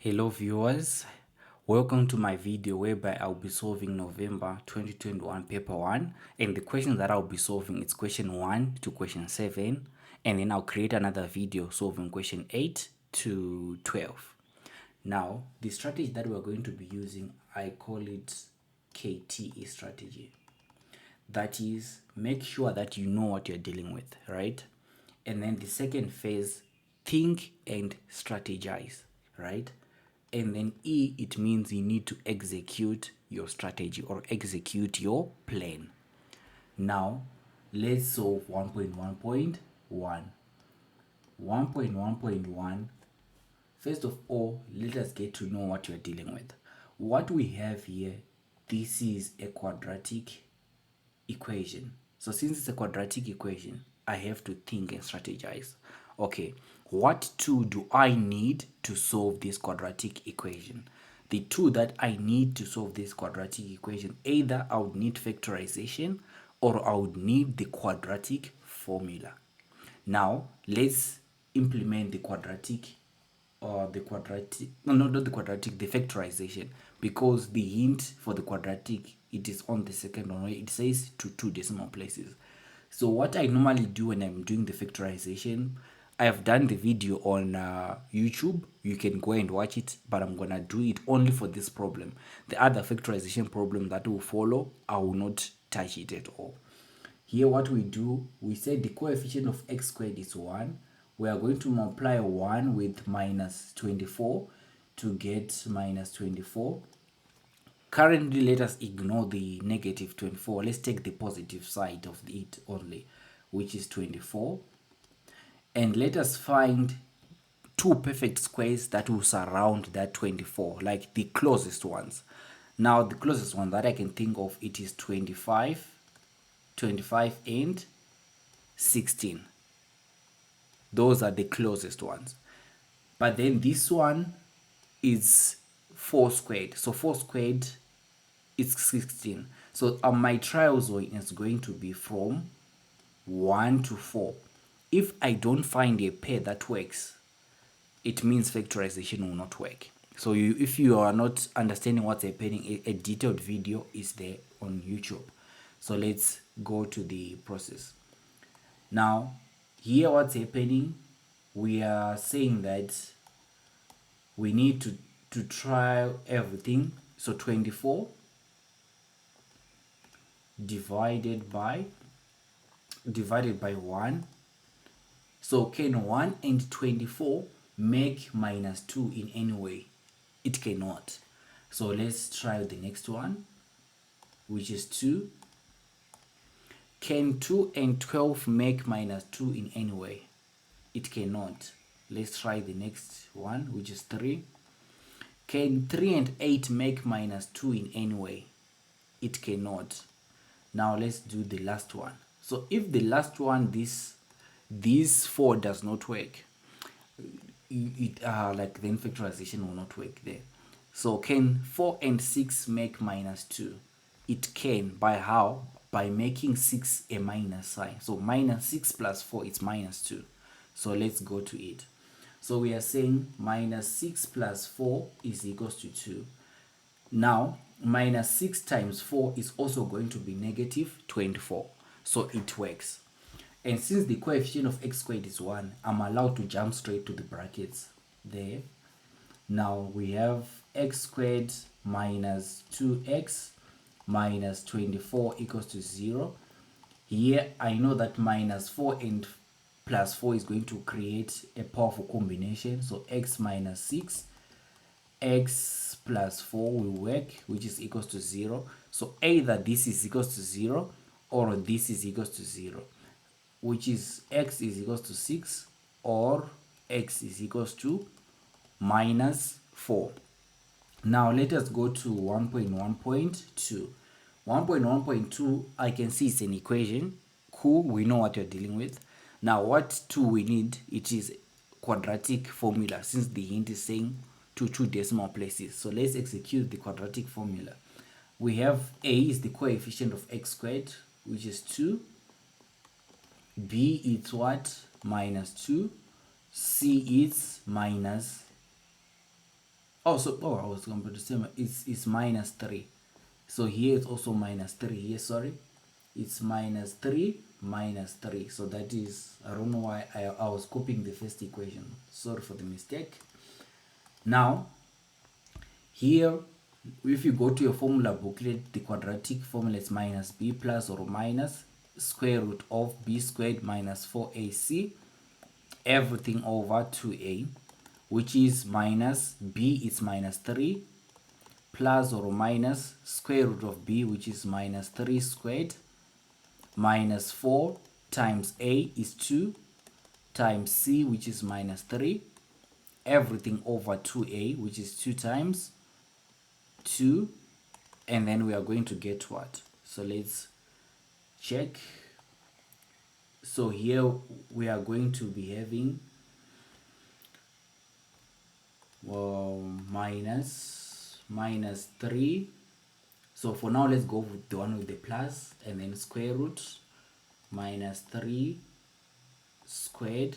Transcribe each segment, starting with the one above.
Hello viewers, welcome to my video whereby I'll be solving November 2021 paper 1, and the question that I'll be solving is question 1 to question 7, and then I'll create another video solving question 8 to 12. Now the strategy that we're going to be using, I call it KTE strategy. That is, make sure that you know what you're dealing with, right? And then the second phase, think and strategize, right? And then E, it means you need to execute your strategy or execute your plan. Now let's solve 1.1.1. 1.1.1. First of all, let us get to know what you're dealing with. What we have here, this is a quadratic equation. So since it's a quadratic equation, I have to think and strategize. Okay, what tool do I need to solve this quadratic equation? The tool that I need to solve this quadratic equation, either I would need factorization or I would need the quadratic formula. Now let's implement the quadratic not the quadratic, the factorization, because the hint for the quadratic, it is on the second one where it says to 2 decimal places. So what I normally do when I'm doing the factorization, I have done the video on YouTube. You can go and watch it, but I'm gonna do it only for this problem. The other factorization problem that will follow, I will not touch it at all. Here what we do, we say the coefficient of x squared is 1. We are going to multiply 1 with minus 24 to get minus 24. Currently, let us ignore the negative 24. Let's take the positive side of it only, which is 24. And let us find two perfect squares that will surround that 24, like the closest ones. Now, the closest one that I can think of, it is 25 and 16. Those are the closest ones. But then this one is 4 squared. So 4 squared is 16. So my triazole is going to be from 1 to 4. If I don't find a pair that works, it means factorization will not work. So if you are not understanding what's happening, a detailed video is there on YouTube. So let's go to the process. Now, here what's happening, we are saying that we need to try everything. So 24 divided by 1. So can 1 and 24 make minus 2 in any way? It cannot. So let's try the next one, which is 2. Can 2 and 12 make minus 2 in any way? It cannot. Let's try the next one, which is 3. Can 3 and 8 make minus 2 in any way? It cannot. Now let's do the last one. So if the last one, this 4 does not work, like then factorization will not work there. So can 4 and 6 make minus 2? It can. By how? By making 6 a minus sign. So minus 6 plus 4 is minus 2. So let's go to it. So we are saying minus 6 plus 4 is equals to 2. Now minus 6 times 4 is also going to be negative 24. So it works. And since the coefficient of x squared is 1, I'm allowed to jump straight to the brackets there. Now we have x squared minus 2x minus 24 equals to 0. Here I know that minus 4 and plus 4 is going to create a powerful combination. So x minus 6, x plus 4 will work, which is equals to 0. So either this is equals to 0 or this is equals to 0, which is x is equals to 6 or x is equals to minus 4. Now let us go to 1.1.2. 1.1.2, I can see it's an equation. Cool, we know what you're dealing with. Now what tool we need, it is quadratic formula, since the hint is saying to 2 decimal places. So let's execute the quadratic formula. We have a is the coefficient of x squared, which is 2. B is what? Minus 2. C is minus Oh, so I was going to say it's minus 3. So here it's also minus 3 here, sorry. It's minus 3 minus 3. So that is, I don't know why I was copying the first equation. Sorry for the mistake. Now, here, if you go to your formula booklet, the quadratic formula is minus b plus or minus square root of b squared minus 4ac, everything over 2a, which is minus b is minus 3 plus or minus square root of b, which is minus 3 squared, minus 4 times a is 2 times c, which is minus 3, everything over 2a, which is 2 times 2, and then we are going to get what? So let's check. So here we are going to be having minus 3. So for now, let's go with the one with the plus, and then square root minus 3 squared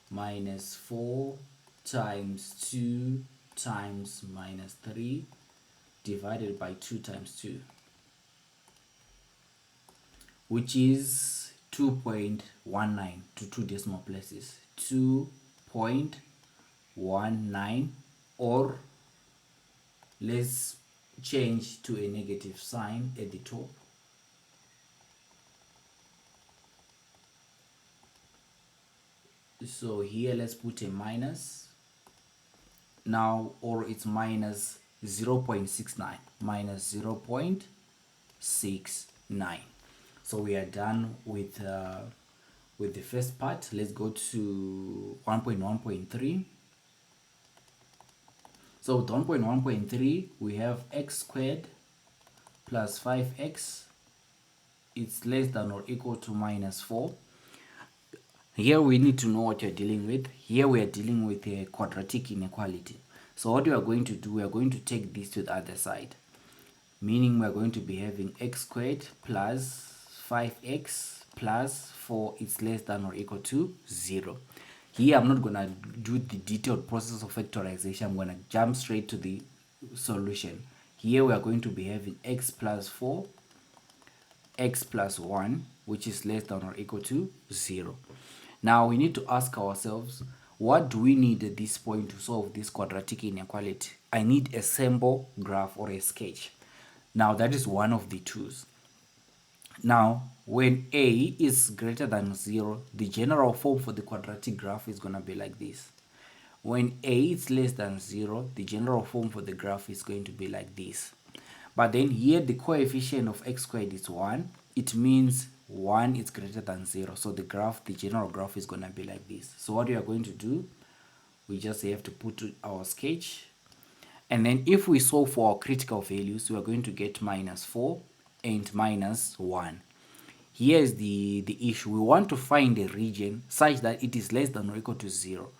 minus 4 times 2 times minus 3 divided by 2 times 2, which is 2.19 to 2 decimal places. 2.19, or let's change to a negative sign at the top. So here let's put a minus now, or it's minus 0.69, minus 0.69. So we are done with the first part. Let's go to 1.1.3. So with 1.1.3, we have x squared plus 5x, it's less than or equal to minus 4. Here we need to know what you're dealing with. Here we are dealing with a quadratic inequality. So what we are going to do, we are going to take this to the other side, meaning we are going to be having x squared plus 5x plus 4 is less than or equal to 0. Here I'm not going to do the detailed process of factorization. I'm going to jump straight to the solution. Here we are going to be having x plus 4, x plus 1, which is less than or equal to 0. Now we need to ask ourselves, what do we need at this point to solve this quadratic inequality? I need a sample graph or a sketch. Now that is one of the twos. Now when a is greater than 0, the general form for the quadratic graph is going to be like this. When a is less than 0, the general form for the graph is going to be like this. But then here the coefficient of x squared is 1. It means 1 is greater than 0. So the general graph is going to be like this. So what we are going to do, we just have to put our sketch. And then if we solve for our critical values, we are going to get minus 4 and minus 1. Here is the issue. We want to find a region such that it is less than or equal to 0.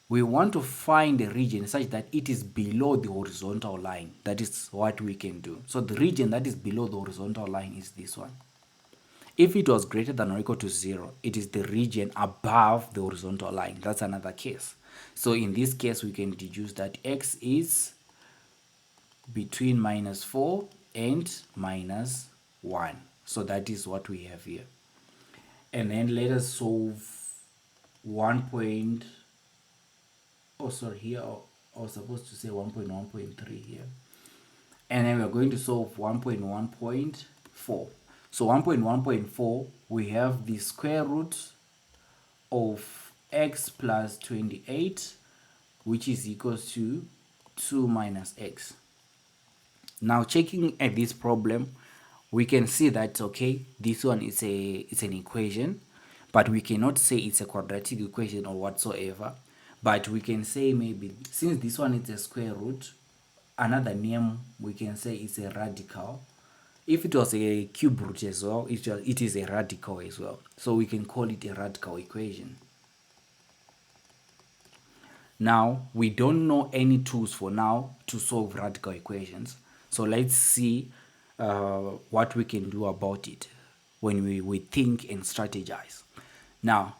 We want to find a region such that it is below the horizontal line. That is what we can do. So the region that is below the horizontal line is this one. If it was greater than or equal to 0, it is the region above the horizontal line. That's another case. So in this case, we can deduce that x is between minus 4 and minus 1. So that is what we have here. And then let us solve 1. Oh, sorry, here I was supposed to say 1.1.3 here. And then we're going to solve 1.1.4. So 1.1.4, we have the square root of x plus 28, which is equals to 2 minus x. Now checking at this problem, we can see that, okay, this one is an equation, but we cannot say it's a quadratic equation or whatsoever. But we can say maybe, since this one is a square root, another name we can say is a radical. If it was a cube root as well, it is a radical as well. So we can call it a radical equation. Now, we don't know any tools for now to solve radical equations. So let's see what we can do about it when we think and strategize. Now,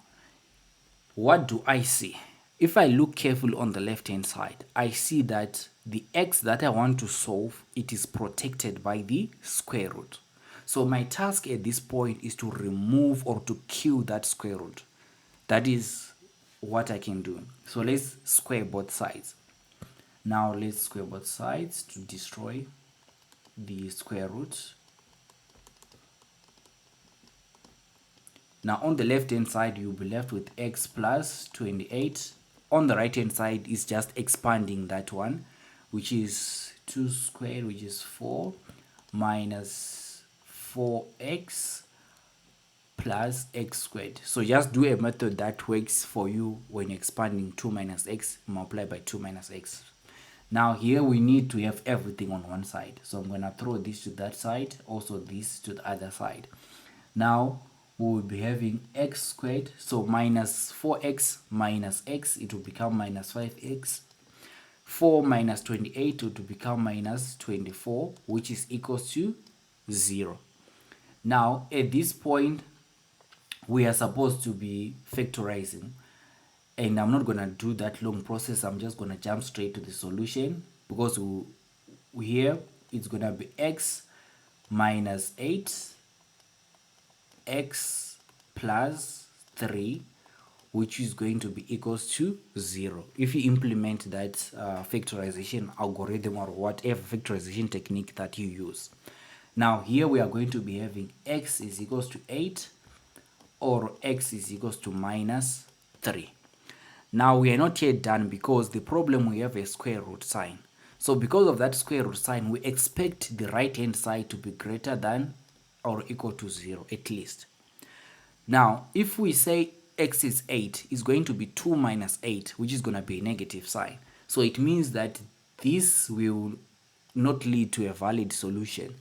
what do I see? if I look carefully on the left hand side, I see that the x that I want to solve, it is protected by the square root. So my task at this point is to remove or to kill that square root. That is what I can do. So let's square both sides. Now let's square both sides to destroy the square root. Now on the left hand side, you'll be left with x plus 28. On the right hand side is just expanding that one, which is 2 squared, which is 4, minus 4x plus x squared. So just do a method that works for you when expanding 2 minus x multiplied by 2 minus x. Now here we need to have everything on one side. So I'm going to throw this to that side, also this to the other side. Now we will be having x squared, so minus 4x minus x, it will become minus 5x. 4 minus 28 will become minus 24, which is equals to 0. Now at this point we are supposed to be factorizing, and I'm not going to do that long process. I'm just going to jump straight to the solution, because here it's going to be x minus 8 x plus 3, which is going to be equals to 0 if you implement that factorization algorithm or whatever factorization technique that you use. Now here we are going to be having x is equals to 8 or x is equals to minus 3. Now we are not yet done, because the problem, we have a square root sign. So because of that square root sign, we expect the right hand side to be greater than or equal to 0 at least. Now if we say x is 8, is going to be 2 minus 8, which is going to be a negative sign. So it means that this will not lead to a valid solution.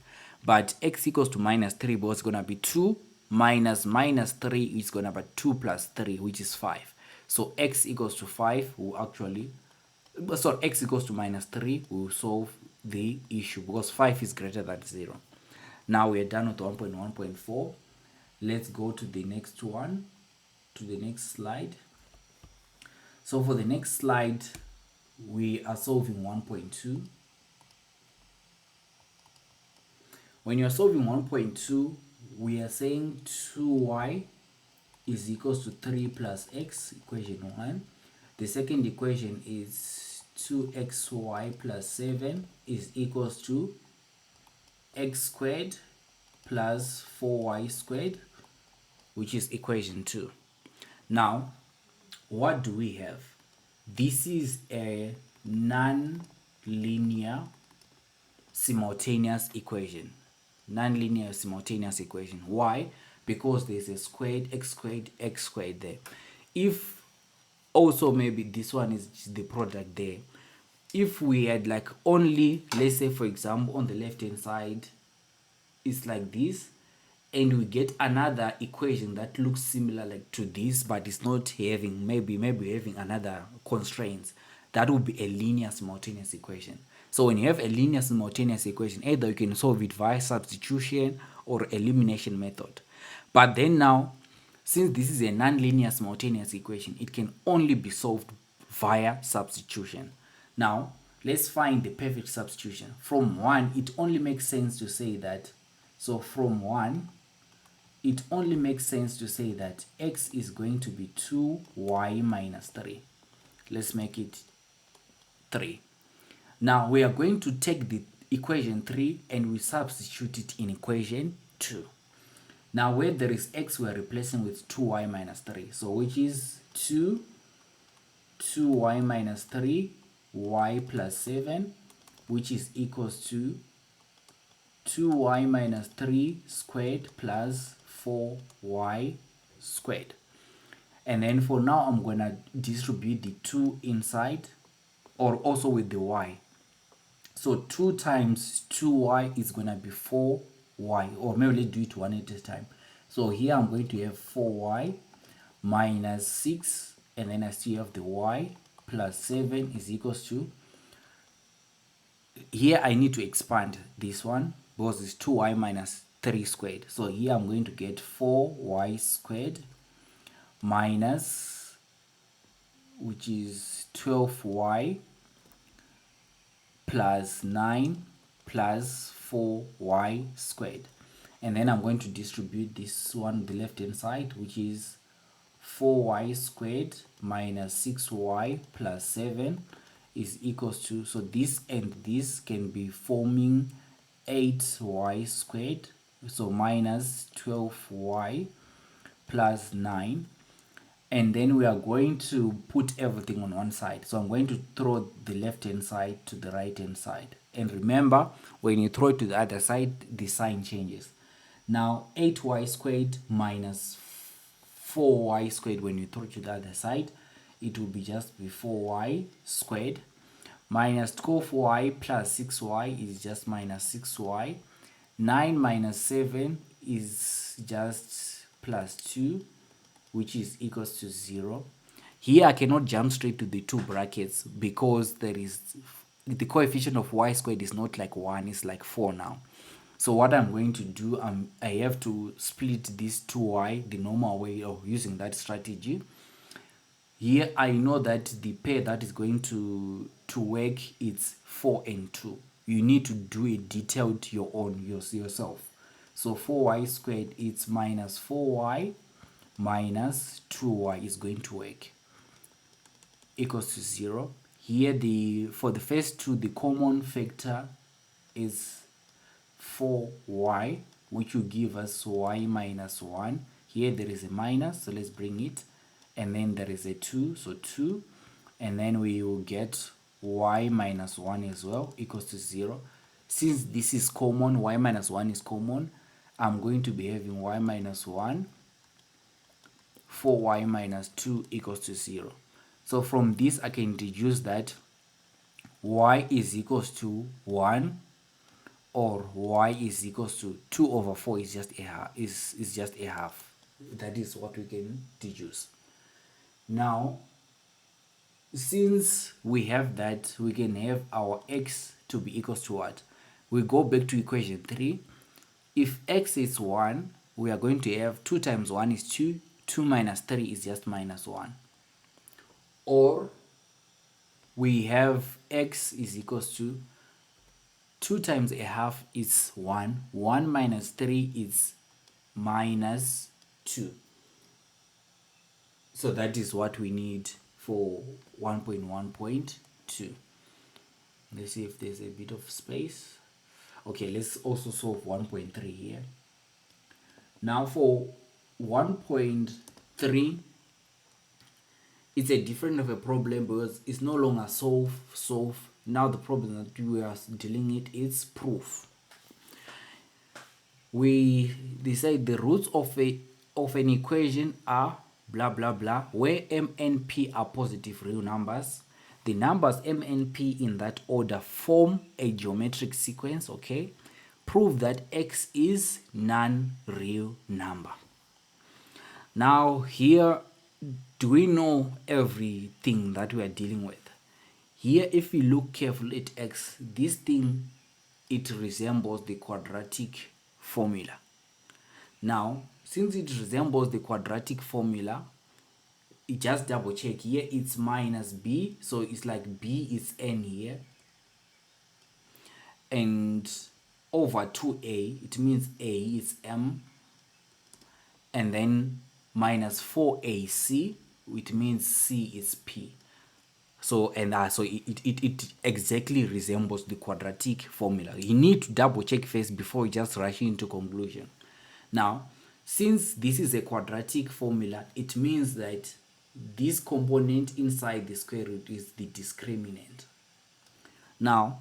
But x equals to minus 3, but it's going to be 2 minus minus 3 is going to be 2 plus 3, which is 5. So x equals to 5 will actually, so x equals to minus 3 will solve the issue, because 5 is greater than 0. Now we are done with 1.1.4. Let's go to the next one, to the next slide. So for the next slide, we are solving 1.2. When you're solving 1.2, we are saying 2y is equals to 3 plus x, equation 1. The second equation is 2xy plus 7 is equals to x squared plus 4y squared, which is equation 2. Now what do we have? This is a non-linear simultaneous equation. Non-linear simultaneous equation. Why? Because there's a squared, x squared there. If also maybe this one is the product there, if we had like only, let's say for example on the left hand side it's like this, and we get another equation that looks similar like to this, but it's not having maybe having another constraints, that would be a linear simultaneous equation. So when you have a linear simultaneous equation, either you can solve it via substitution or elimination method. But then now, since this is a non-linear simultaneous equation, it can only be solved via substitution. Now let's find the perfect substitution. From 1, it only makes sense to say that, so from 1 it only makes sense to say that x is going to be 2y minus 3. Let's make it 3. Now we are going to take the equation 3 and we substitute it in equation 2. Now where there is x, we are replacing with 2y minus 3. So which is 2y minus 3 y plus 7, which is equals to 2y minus 3 squared plus 4y squared. And then for now I'm going to distribute the 2 inside, or also with the y. So 2 times 2y is going to be 4y, or maybe let's do it one at a time. So here I'm going to have 4y minus 6, and then I still have the y plus 7 is equals to, here I need to expand this one because it's 2y minus 3 squared. So here I'm going to get 4y squared minus which is 12y plus 9 plus 4y squared. And then I'm going to distribute this one on the left hand side, which is 4y squared minus 6y plus 7 is equals to, so this and this can be forming 8y squared, so minus 12y plus 9. And then we are going to put everything on one side. So I'm going to throw the left hand side to the right hand side. And remember, when you throw it to the other side, the sign changes. Now 8y squared minus 4y squared, when you throw it to the other side, it will be just be 4y squared minus 12y plus 6y is just minus 6y. 9 minus 7 is just plus 2, which is equals to 0. Here I cannot jump straight to the two brackets because there is the coefficient of y squared is not like 1, it's like 4 now. So what I'm going to do, I have to split this 2y the normal way of using that strategy. Here I know that the pair that is going to work is 4 and 2. You need to do it detailed your own yourself. So 4y squared, it's minus 4y minus 2y is going to work, equals to 0. Here for the first two, the common factor is 4y, which will give us y minus 1. Here there is a minus, so let's bring it. And then there is a 2, so 2. And then we will get y minus 1 as well, equals to 0. Since this is common, y minus 1 is common, I'm going to be having y minus 1, 4y minus 2 equals to 0. So from this I can deduce that y is equals to 1, or y is equals to 2 over 4 is just a half, is just a half. That is what we can deduce. Now since we have that, we can have our x to be equals to what? We go back to equation 3. If x is 1, we are going to have 2 times 1 is 2, 2 minus 3 is just minus 1. Or we have x is equals to 2 times a half is 1, 1 minus 3 is minus 2. So that is what we need for 1.1.2. Let's see if there's a bit of space. Okay, let's also solve 1.3 here. Now for 1.3, it's a different of a problem because it's no longer solve. Now the problem that we are dealing with is proof. They say the roots of an equation are blah blah blah, where m and p are positive real numbers. The numbers m and p in that order form a geometric sequence. Okay, prove that x is non-real number. Now here, do we know everything that we are dealing with? Here, if we look carefully at x, this thing, it resembles the quadratic formula. Now, since it resembles the quadratic formula, you just double check. Here it's minus b, so it's like b is n here, and over 2a, it means a is m, and then minus 4ac, which means c is p. So it exactly resembles the quadratic formula. You need to double check first before you just rush into conclusion. Now, since this is a quadratic formula, it means that this component inside the square root is the discriminant. Now,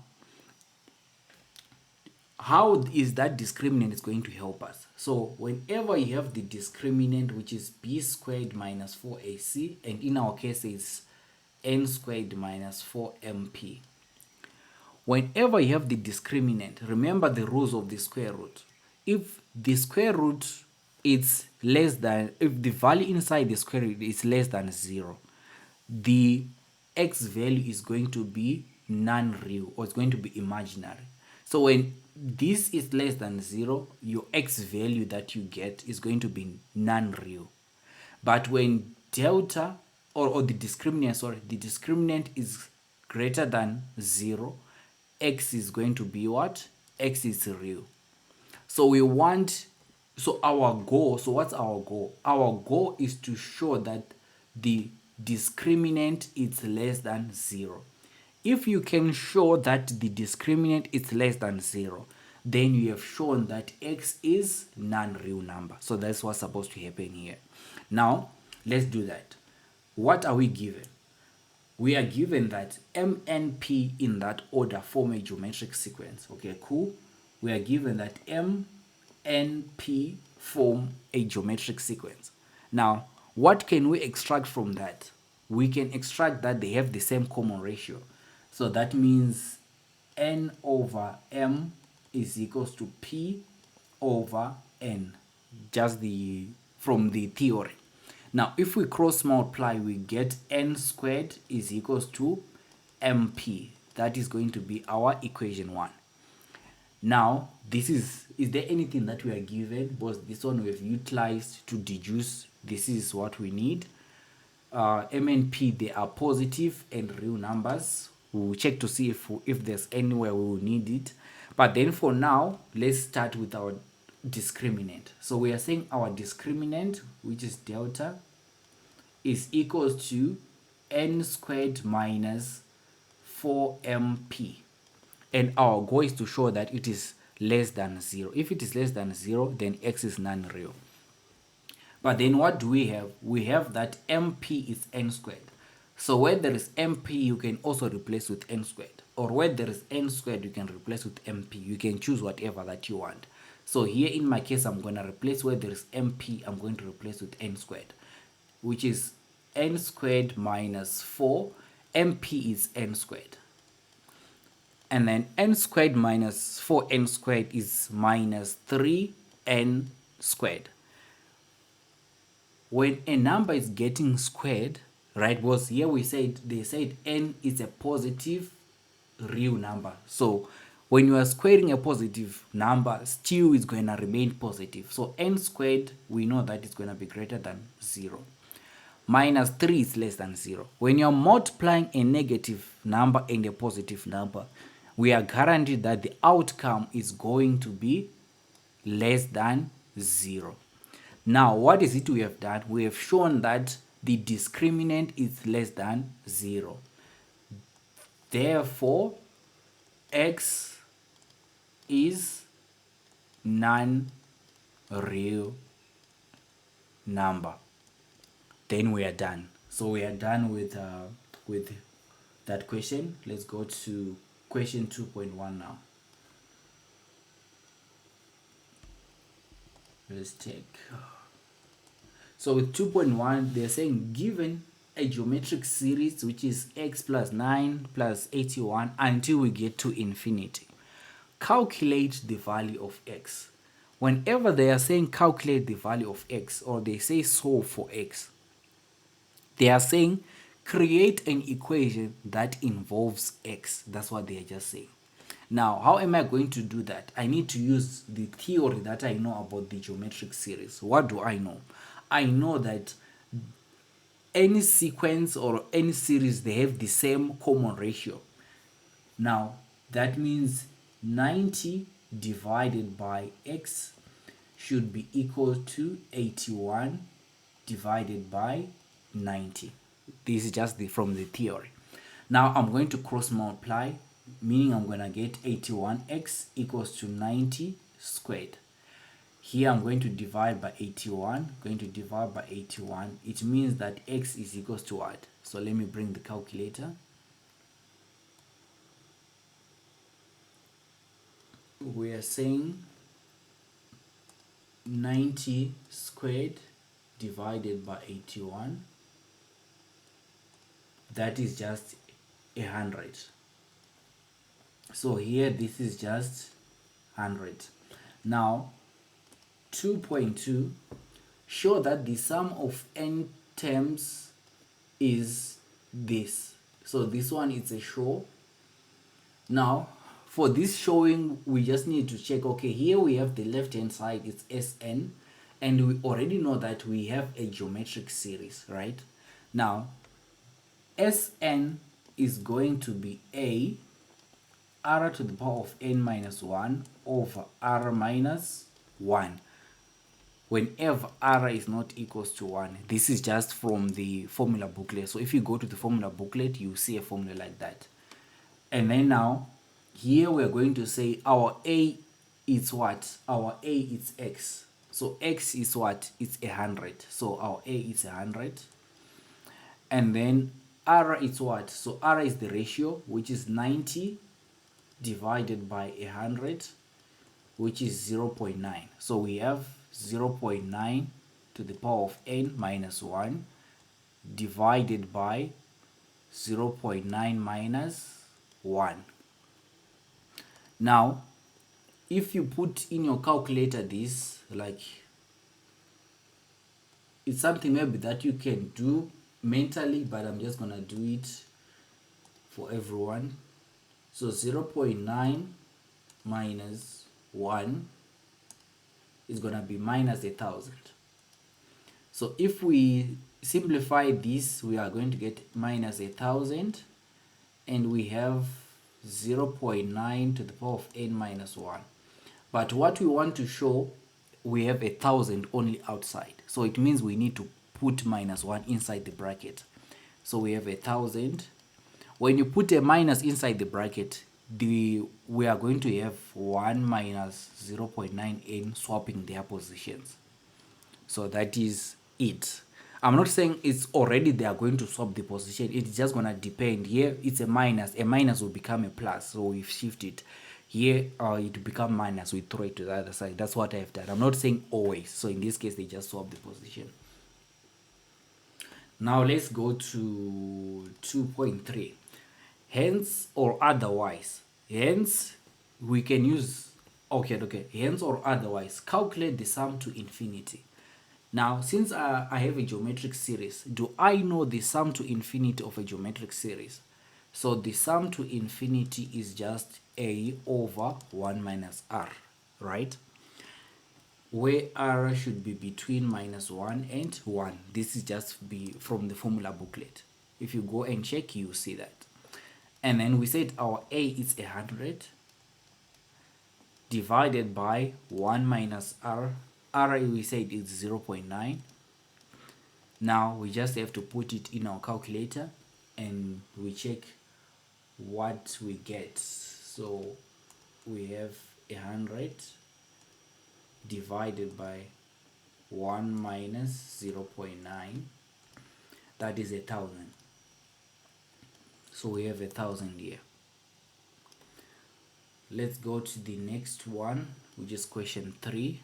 how is that discriminant is going to help us? So whenever you have the discriminant, which is b squared minus 4ac, and in our case it's n squared minus 4mp. Whenever you have the discriminant, remember the rules of the square root. If the square root is less than, if the value inside the square root is less than 0, the x value is going to be non-real, or it's going to be imaginary. So when this is less than 0, your x value that you get is going to be non-real. But when delta or the discriminant, sorry, the discriminant is greater than 0, x is going to be what? X is real. So we want, so our goal, so what's our goal? Our goal is to show that the discriminant is less than 0. If you can show that the discriminant is less than 0, then you have shown that x is non-real number. So that's what's supposed to happen here. Now, let's do that. What are we given? We are given that m and p in that order form a geometric sequence. Okay, cool. We are given that m and p form a geometric sequence. Now, what can we extract from that? We can extract that they have the same common ratio. So that means n over m is equals to p over n, just the from the theory. Now, if we cross multiply, we get n squared is equals to mp. That is going to be our equation 1. Now, this is there anything that we are given? Because this one we've utilized to deduce. This is what we need. M and P, they are positive and real numbers. We will check to see if there's anywhere we will need it. But then for now, let's start with our discriminant. So we are saying our discriminant, which is delta, is equals to n squared minus 4mp. And our goal is to show that it is less than 0. If it is less than 0, then x is non-real. But then what do we have? We have that mp is n squared. So where there is mp, you can also replace with n squared. Or where there is n squared, you can replace with mp. You can choose whatever that you want. So here in my case, I'm going to replace where there is mp, I'm going to replace with n squared, which is n squared minus 4. mp is n squared. And then n squared minus 4n squared is minus 3n squared. When a number is getting squared, right, because here they said n is a positive real number. So when you are squaring a positive number, still is going to remain positive. So n squared, we know that it's going to be greater than 0. Minus 3 is less than 0. When you're multiplying a negative number and a positive number, we are guaranteed that the outcome is going to be less than 0. Now, what is it we have done? We have shown that the discriminant is less than 0. Therefore, x is non-real number. Then we are done. So we are done with that question. Let's go to question 2.1 now. Let's check. So with 2.1, they're saying given a geometric series which is x plus 9 plus 81 until we get to infinity, calculate the value of x. Whenever they are saying calculate the value of x, or they say solve for x, they are saying create an equation that involves x. That's what they are just saying. Now, how am I going to do that? I need to use the theory that I know about the geometric series. What do I know? I know that any sequence or any series, they have the same common ratio. Now, that means 90 divided by x should be equal to 81 divided by 90. This is just from the theory. Now, I'm going to cross multiply, meaning I'm going to get 81x equals to 90 squared. Here I'm going to divide by 81, going to divide by 81. It means that x is equals to what? So let me bring the calculator. We are saying 90 squared divided by 81. That is just 100. So here this is just 100. Now 2.2, show that the sum of n terms is this. So this one is a show. Now for this showing, we just need to check, okay, here we have the left hand side, it's Sn, and we already know that we have a geometric series, right? Now Sn is going to be a r to the power of n minus 1 over r minus 1 whenever r is not equals to 1. This is just from the formula booklet. So if you go to the formula booklet, you see a formula like that. And then now, here we are going to say our a is what? Our a is x. So x is what? It's 100. So our a is 100. And then r is what? So r is the ratio, which is 90 divided by 100, which is 0.9. So we have 0.9 to the power of n minus 1 divided by 0.9 minus 1. Now, if you put in your calculator this, like, it's something maybe that you can do mentally, but I'm just gonna do it for everyone. So 0.9 minus 1 is gonna be minus 1,000. So if we simplify this, we are going to get minus 1,000, and we have 0.9 to the power of n minus 1. But what we want to show, we have 1,000 only outside. So it means we need to put minus 1 inside the bracket. So we have 1,000. When you put a minus inside the bracket, we are going to have 1 minus 0.9n swapping their positions. So that is it. I'm not saying it's already they are going to swap the position. It's just going to depend. Here it's a minus. A minus will become a plus. So we shift it. Here it will become minus. We throw it to the other side. That's what I've done. I'm not saying always. So in this case, they just swap the position. Now let's go to 2.3. Hence or otherwise. Hence, we can use, okay. Hence or otherwise, calculate the sum to infinity. Now, since I have a geometric series, do I know the sum to infinity of a geometric series? So the sum to infinity is just a over 1 minus r, right? Where r should be between minus 1 and 1. This is just be from the formula booklet. If you go and check, you see that. And then we said our a is 100 divided by 1 minus r. R we said is 0.9. Now we just have to put it in our calculator and we check what we get. So we have 100 divided by 1 minus 0.9, that is 1,000. So we have 1,000 here. Let's go to the next one, which is question 3.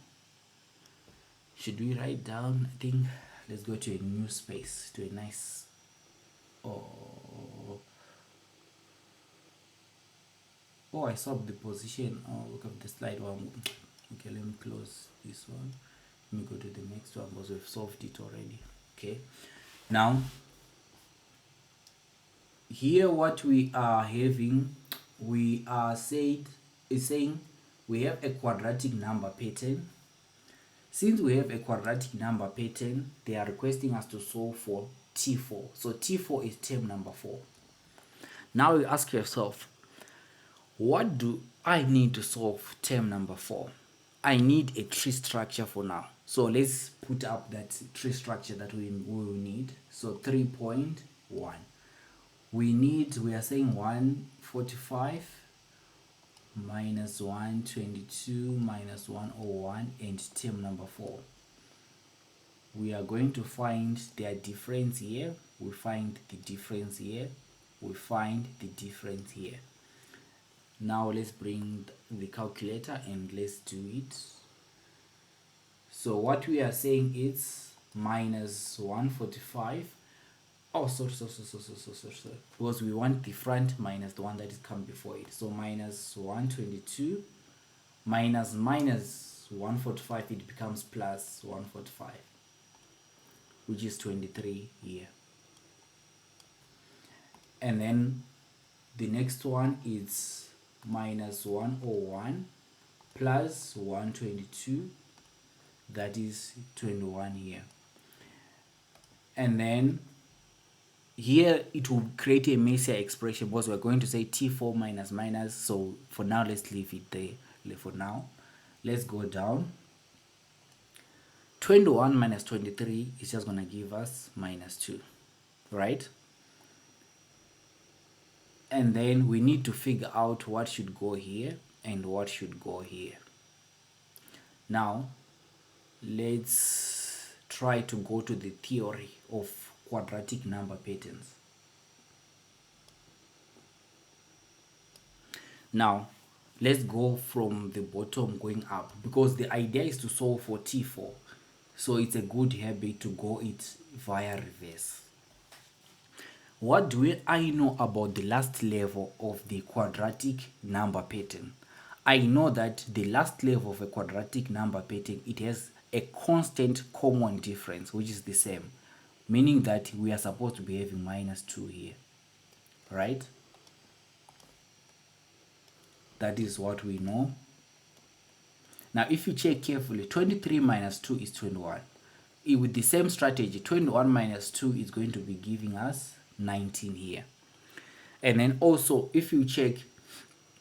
Should we write down? I think let's go to a new space, to a nice, I swapped the position. Oh, look at the slide one. Okay, let me close this one. Let me go to the next one because we've solved it already. Okay, now here what we are having, we are saying we have a quadratic number pattern. Since we have a quadratic number pattern, they are requesting us to solve for T4. So T4 is term number 4. Now you ask yourself, what do I need to solve term number 4? I need a tree structure for now. So let's put up that tree structure that we will need. So 3.1. We are saying 145 minus 122 minus 101 and term number 4. We are going to find their difference here. We find the difference here. We find the difference here. Now let's bring the calculator and let's do it. So what we are saying is minus 145. Oh, sorry. Because we want the front minus the one that is come before it. So minus 122 minus 145, it becomes plus 145, which is 23 here. And then the next one is minus 101 plus 122, that is 21 here. And then here it will create a messier expression because we're going to say t4 minus minus. So for now, let's leave it there for now. Let's go down. 21 minus 23 is just going to give us minus 2, right? And then we need to figure out what should go here and what should go here. Now let's try to go to the theory of quadratic number patterns. Now let's go from the bottom going up, because the idea is to solve for t4, so it's a good habit to go it via reverse. What do I know about the last level of the quadratic number pattern? I know that the last level of a quadratic number pattern, it has a constant common difference, which is the same, meaning that we are supposed to be having minus 2 here, right? That is what we know. Now if you check carefully, 23 minus 2 is 21. With the same strategy, 21 minus 2 is going to be giving us 19 here. And then also, if you check,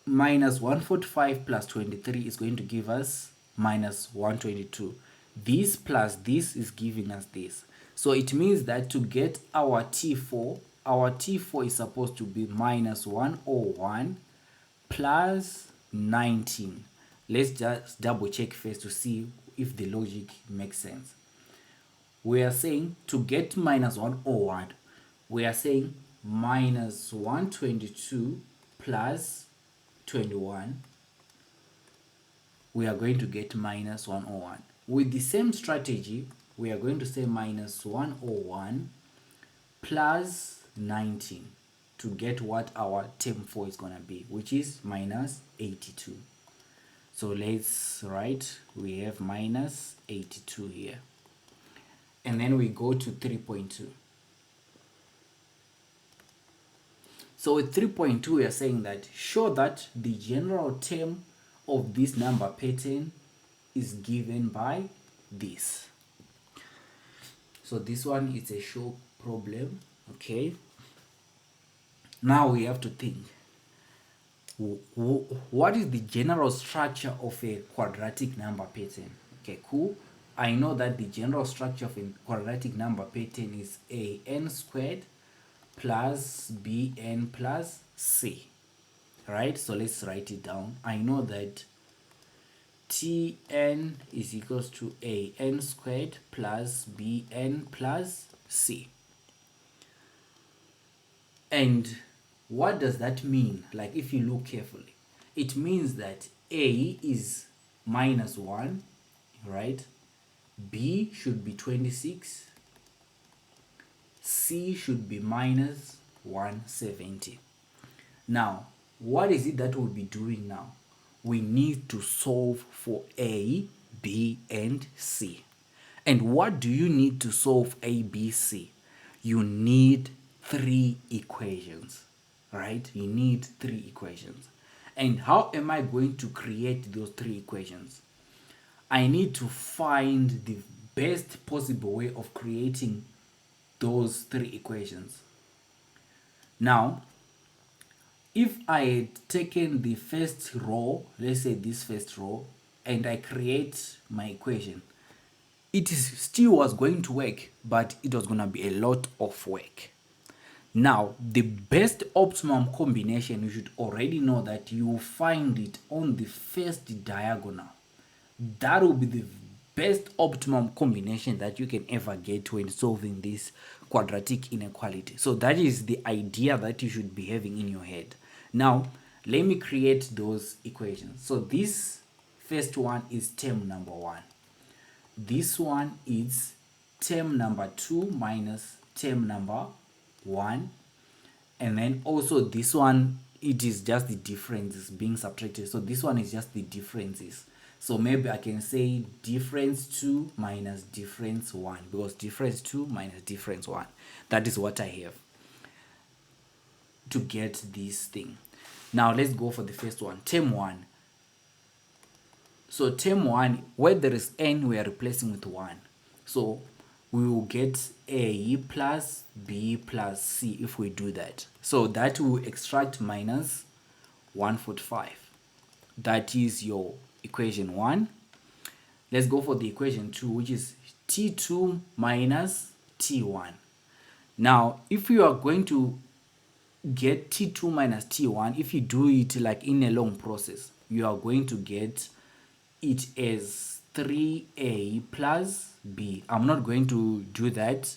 minus 145 plus 23 is going to give us minus 122. This plus this is giving us this. So it means that to get our T4 is supposed to be minus 101 plus 19. Let's just double check first to see if the logic makes sense. We are saying to get minus 101, we are saying minus 122 plus 21, we are going to get minus 101. With the same strategy, we are going to say minus 101 plus 19 to get what our term 4 is going to be, which is minus 82. So let's write, we have minus 82 here. And then we go to 3.2. So with 3.2, we are saying that show that the general term of this number pattern is given by this. So this one is a show problem, okay? Now we have to think, what is the general structure of a quadratic number pattern? Okay, cool. I know that the general structure of a quadratic number pattern is an squared plus bn plus c, right? So let's write it down. I know that tn is equals to an squared plus bn plus c. And what does that mean? Like if you look carefully, it means that a is minus 1, right? B should be 26, C should be minus 170. Now, what is it that we'll be doing now? We need to solve for A, B, and C. And what do you need to solve A, B, C? You need 3 equations, right? You need 3 equations. And how am I going to create those 3 equations? I need to find the best possible way of creating those 3 equations. Now, if I had taken the first row, let's say this first row, and I create my equation, it still was going to work, but it was going to be a lot of work. Now, the best optimum combination, you should already know that you will find it on the first diagonal. That will be the best optimum combination that you can ever get when solving this quadratic inequality. So that is the idea that you should be having in your head. Now, let me create those equations. So this first one is term number 1. This one is term number 2 minus term number 1. And then also this one, it is just the differences being subtracted. So this one is just the differences. So maybe I can say difference 2 minus difference 1, because difference 2 minus difference 1. That is what I have to get this thing. Now let's go for the first one, term 1. So term 1, where there is n, we are replacing with 1. So we will get A plus B plus C if we do that. So that will extract minus 145. That is your equation 1. Let's go for the equation 2, which is T2 minus T1. Now, if you are going to get T2 minus T1, if you do it like in a long process, you are going to get it as 3A plus B. I'm not going to do that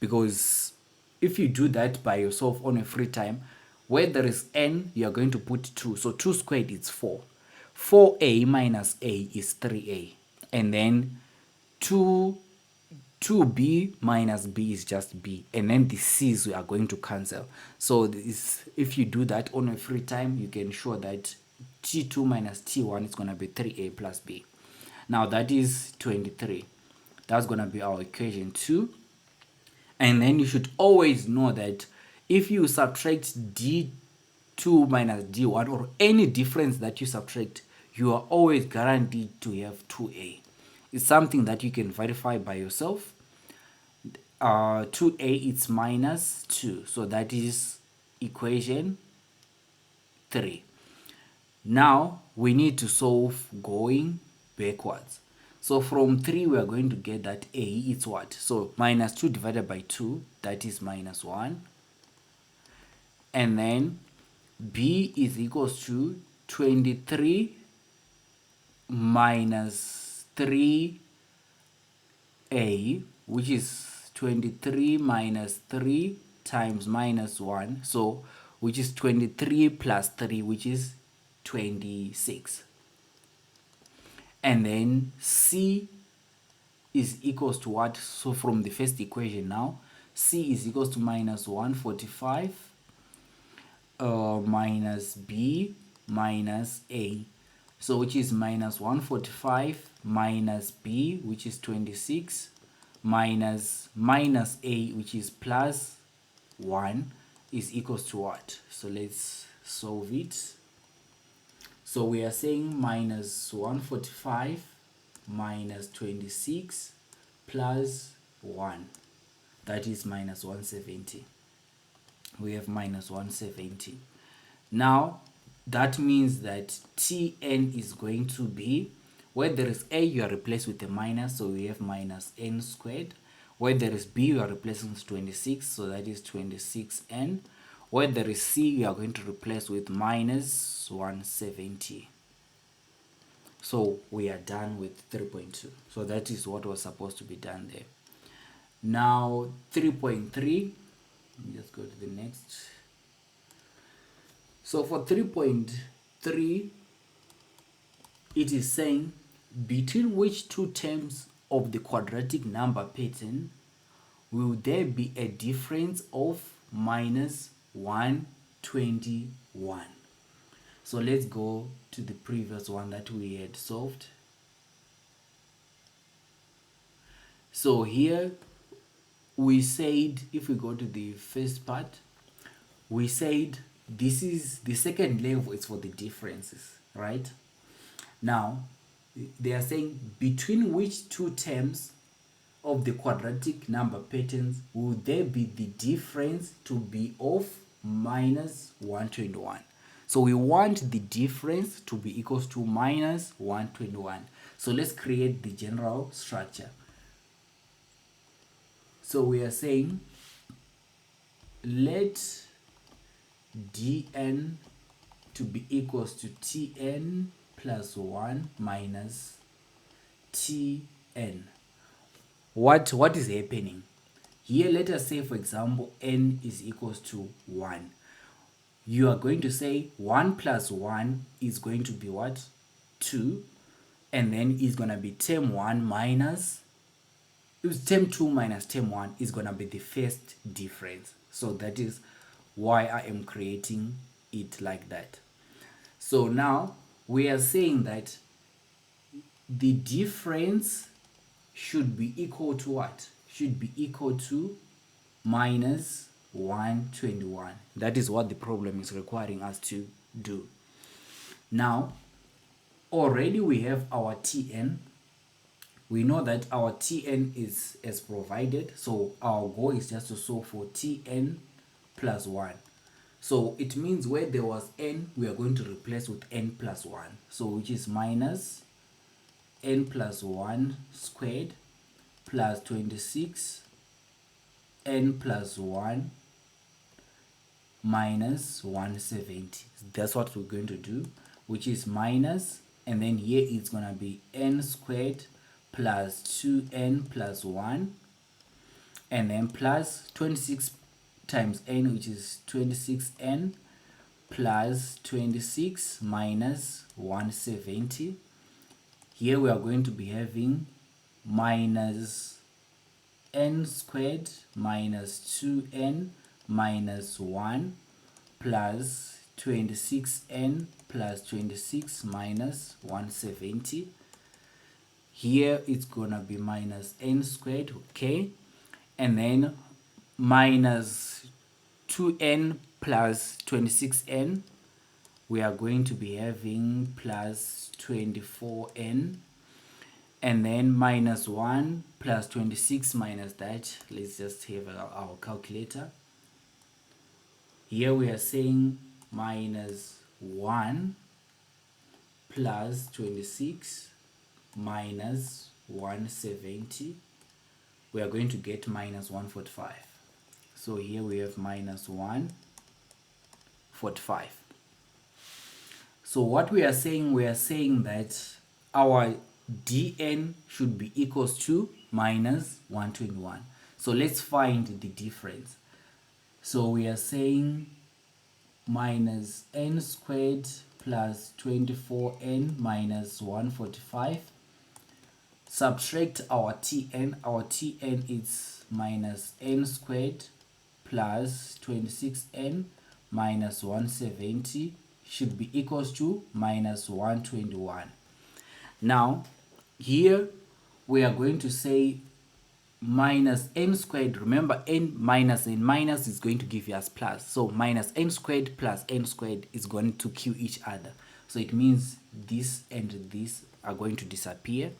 because if you do that by yourself on a free time, where there is n, you are going to put 2. So 2 squared is 4. 4A minus A is 3A. And then 2B minus B is just B. And then the C's we are going to cancel. So this, if you do that on a free time, you can show that T2 minus T1 is going to be 3A plus B. Now that is 23. That's going to be our equation 2. And then you should always know that if you subtract D2 minus D1 or any difference that you subtract, you are always guaranteed to have 2A. It's something that you can verify by yourself. 2A it's minus 2. So that is equation 3. Now we need to solve going backwards. So from 3 we are going to get that A is what? So minus 2 divided by 2, that is minus 1. And then B is equals to 23 minus 3A, which is 23 minus 3 times minus 1. So which is 23 plus 3, which is 26. And then C is equals to what? So from the first equation now, C is equals to minus 145 minus B minus A. So which is minus 145 minus B, which is 26, minus A, which is plus 1, is equals to what? So let's solve it. So we are saying minus 145 minus 26 plus 1. That is minus 170. We have minus 170. Now, that means that Tn is going to be, where there is A, you are replaced with a minus, so we have minus n squared. Where there is B, you are replacing with 26, so that is 26n. Where there is C, you are going to replace with minus 170. So we are done with 3.2. So that is what was supposed to be done there. Now 3.3, let me just go to the next. So for 3.3, it is saying between which two terms of the quadratic number pattern will there be a difference of minus 121. So let's go to the previous one that we had solved. So here we said, if we go to the first part, we said this is the second level is for the differences, right? Now they are saying between which two terms of the quadratic number patterns will there be the difference to be of minus 121. So we want the difference to be equals to minus 121. So let's create the general structure. So we are saying let dn to be equals to tn plus 1 minus tn. What is happening here? Let us say, for example, n is equals to 1. You are going to say 1 plus 1 is going to be what? 2. And then it's going to be term 1 minus, term 2 minus term 1 is going to be the first difference. So that is why I am creating it like that. So now we are saying that the difference should be equal to what? Should be equal to minus 121. That is what the problem is requiring us to do. Now, already we have our Tn, we know that our Tn is as provided, so our goal is just to solve for Tn plus 1. So it means where there was n, we are going to replace with n plus 1. So which is minus n plus 1 squared plus 26 n plus 1 minus 170. That's what we're going to do, which is minus, and then here it's going to be n squared plus 2n plus 1, and then plus 26 times n, which is 26n, plus 26 minus 170. Here we are going to be having minus n squared minus 2n minus 1 plus 26n plus 26 minus 170. Here it's gonna be minus n squared, okay, and then minus 2n plus 26n, we are going to be having plus 24n, and then minus 1 plus 26 minus that. Let's just have our calculator. Here we are saying minus 1 plus 26 minus 170. We are going to get minus 145. So here we have minus 145. So what we are saying that our dn should be equals to minus 121. So let's find the difference. So we are saying minus n squared plus 24n minus 145. Subtract our tn. Our tn is minus n squared plus 26n minus 170 should be equals to minus 121. Now here we are going to say minus n squared. Remember, n minus is going to give us plus. So minus n squared plus n squared is going to kill each other. So it means this and this are going to disappear.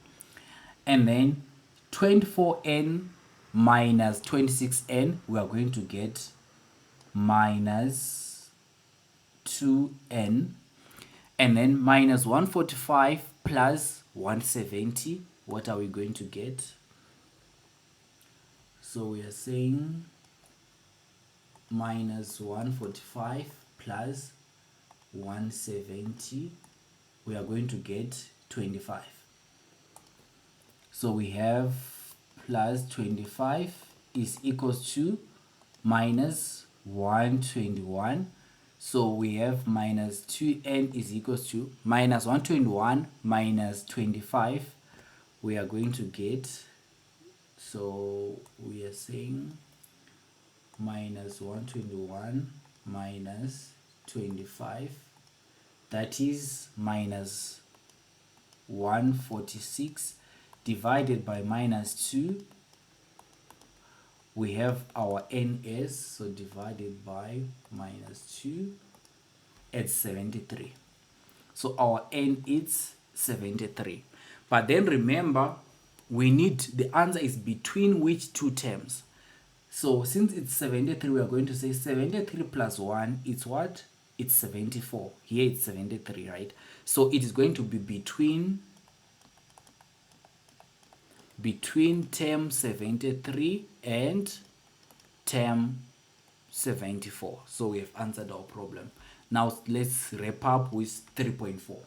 And then 24n minus 26n, we are going to get minus 2n. And then minus 145 plus 170, what are we going to get? So we are saying minus 145 plus 170, we are going to get 25. So we have plus 25 is equals to minus 121. So we have minus 2n is equals to minus 121 minus 25. We are going to get, so we are saying minus 121 minus 25, that is minus 146 divided by minus 2. We have our ns, so divided by minus 2, it's 73. So our n is 73. But then remember, we need, the answer is between which two terms. So since it's 73, we are going to say 73 plus 1, it's what? It's 74. Here it's 73, right? So it is going to be between term 73 and term 74. So we have answered our problem. Now let's wrap up with 3.4.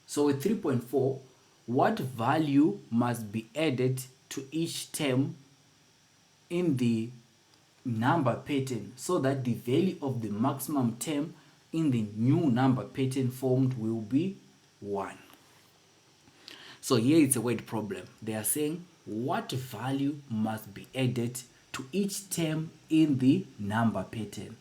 So with 3.4, what value must be added to each term in the number pattern so that the value of the maximum term in the new number pattern formed will be 1? So here it's a word problem. They are saying what value must be added to each term in the number pattern.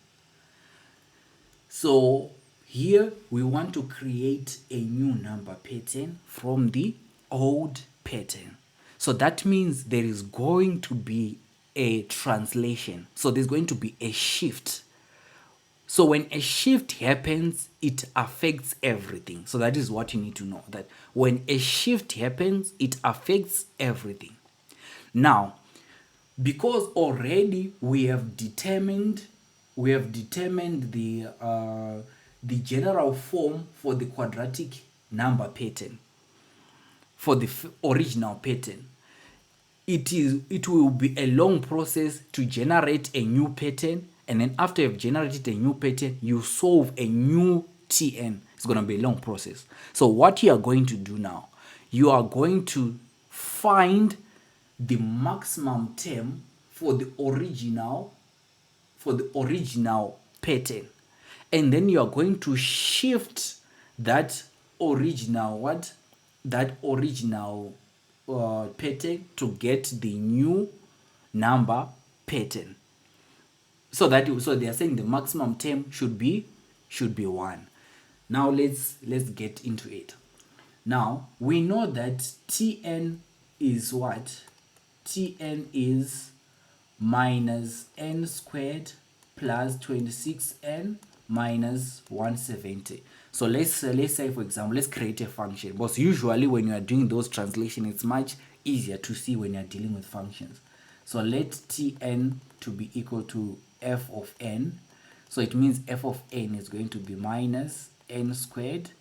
So here we want to create a new number pattern from the old pattern. So that means there is going to be a translation. So there's going to be a shift So when a shift happens, it affects everything. So that is what you need to know, that when a shift happens, it affects everything. Now, because already we have determined the general form for the quadratic number pattern, for the original pattern, it will be a long process to generate a new pattern, and then after you've generated a new pattern, you solve a new Tn. It's going to be a long process. So what you are going to do now, you are going to find the maximum term for the original pattern, and then you are going to shift that original pattern to get the new number pattern. So they are saying the maximum term should be 1. Now let's get into it. Now we know that Tn is what? Tn is minus n squared plus 26n minus 170. So let's say, for example, let's create a function, because usually when you are doing those translation, it's much easier to see when you're dealing with functions. So let Tn to be equal to f of n. So it means f of n is going to be minus n squared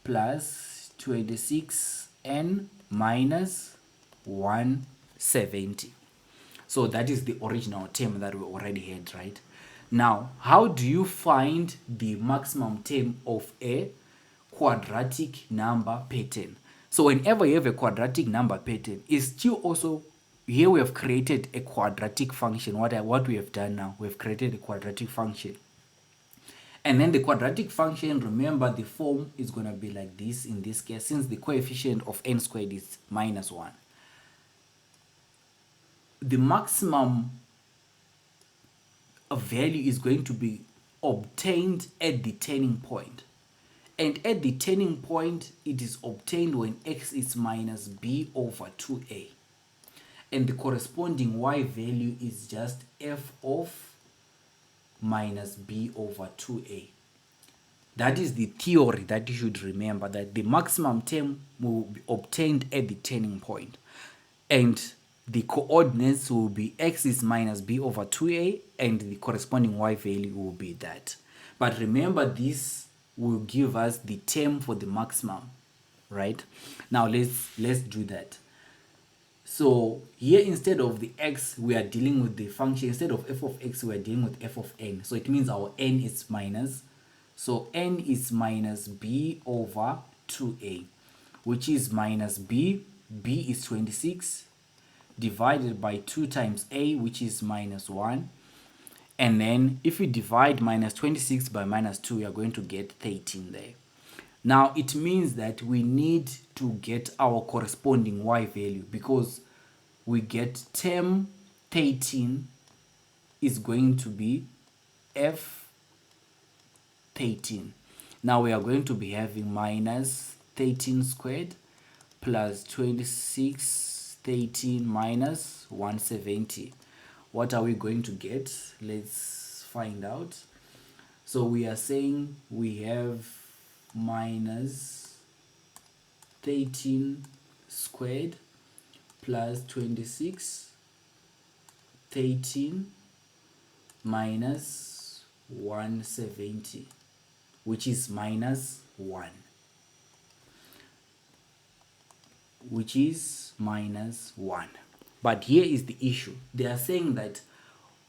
plus 26n minus 170. So that is the original term that we already had, right? Now, how do you find the maximum term of a quadratic number pattern? So whenever you have a quadratic number pattern, it's still also, here we have created a quadratic function. What we have done now, we have created a quadratic function. And then the quadratic function, remember the form is going to be like this in this case, since the coefficient of n squared is minus 1. The maximum value is going to be obtained at the turning point. And at the turning point, it is obtained when x is minus b over 2a. And the corresponding y value is just f of minus b over 2a. That is the theory that you should remember, that the maximum term will be obtained at the turning point. And the coordinates will be x is minus b over 2a, and the corresponding y value will be that. But remember, this will give us the term for the maximum, right? Now let's do that. So here, instead of the x, we are dealing with the function. Instead of f of x, we are dealing with f of n. So it means our n is minus. So n is minus b over 2a, which is minus b. B is 26 divided by 2 times a, which is minus 1. And then if we divide minus 26 by minus 2, we are going to get 13 there. Now it means that we need to get our corresponding y value, because we get term 13 is going to be f13. Now we are going to be having minus 13 squared plus 26 13 minus 170. What are we going to get? Let's find out. So we are saying we have minus 13 squared plus 26 13 minus 170, which is minus 1, which is minus 1. But here is the issue. They are saying that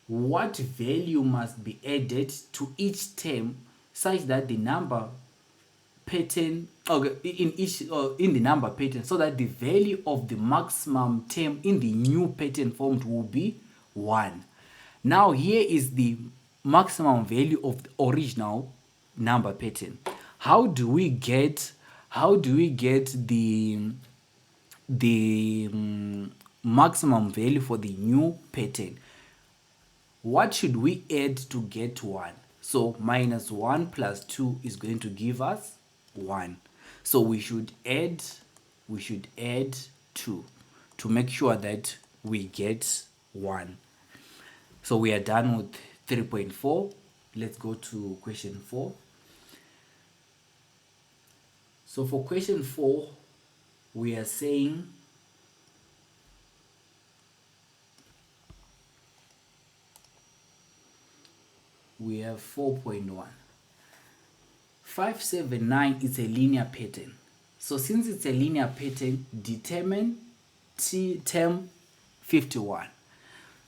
what value must be added to each term such that the number pattern, in the number pattern, so that the value of the maximum term in the new pattern formed will be 1. Now here is the maximum value of the original number pattern. How do we get the maximum value for the new pattern? What should we add to get 1? So minus 1 plus 2 is going to give us 1. So we should add 2 to make sure that we get 1. So we are done with 3.4. let's go to question 4. So for question 4, we are saying we have 4.1. 579 is a linear pattern. So since it's a linear pattern, determine term 51.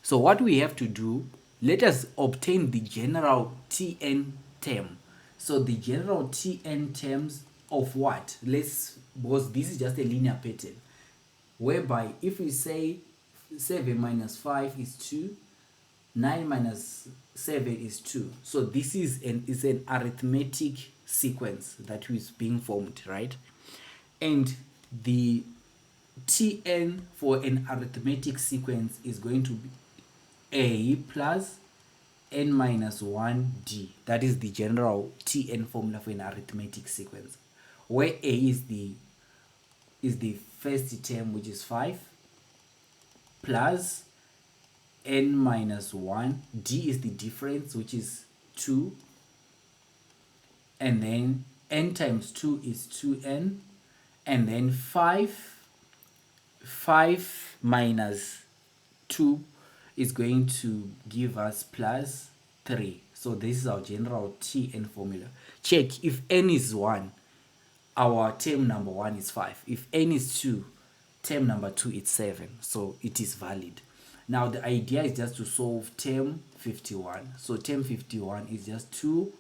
So what we have to do, let us obtain the general Tn term. So the general Tn terms of what? Because this is just a linear pattern, whereby if we say 7 minus 5 is 2, 9 minus 7 is 2. So this is an arithmetic sequence that is being formed, right? And the Tn for an arithmetic sequence is going to be a plus n minus 1d. That is the general Tn formula for an arithmetic sequence, where a is the first term, which is 5, plus n minus 1, d is the difference, which is 2, and then n times 2 is 2n, and then 5 minus 2 is going to give us plus 3. So this is our general Tn formula. Check if n is 1, our term number 1 is 5. If n is 2, term number 2 is 7. So it is valid. Now the idea is just to solve term 51. So term 51 is just 2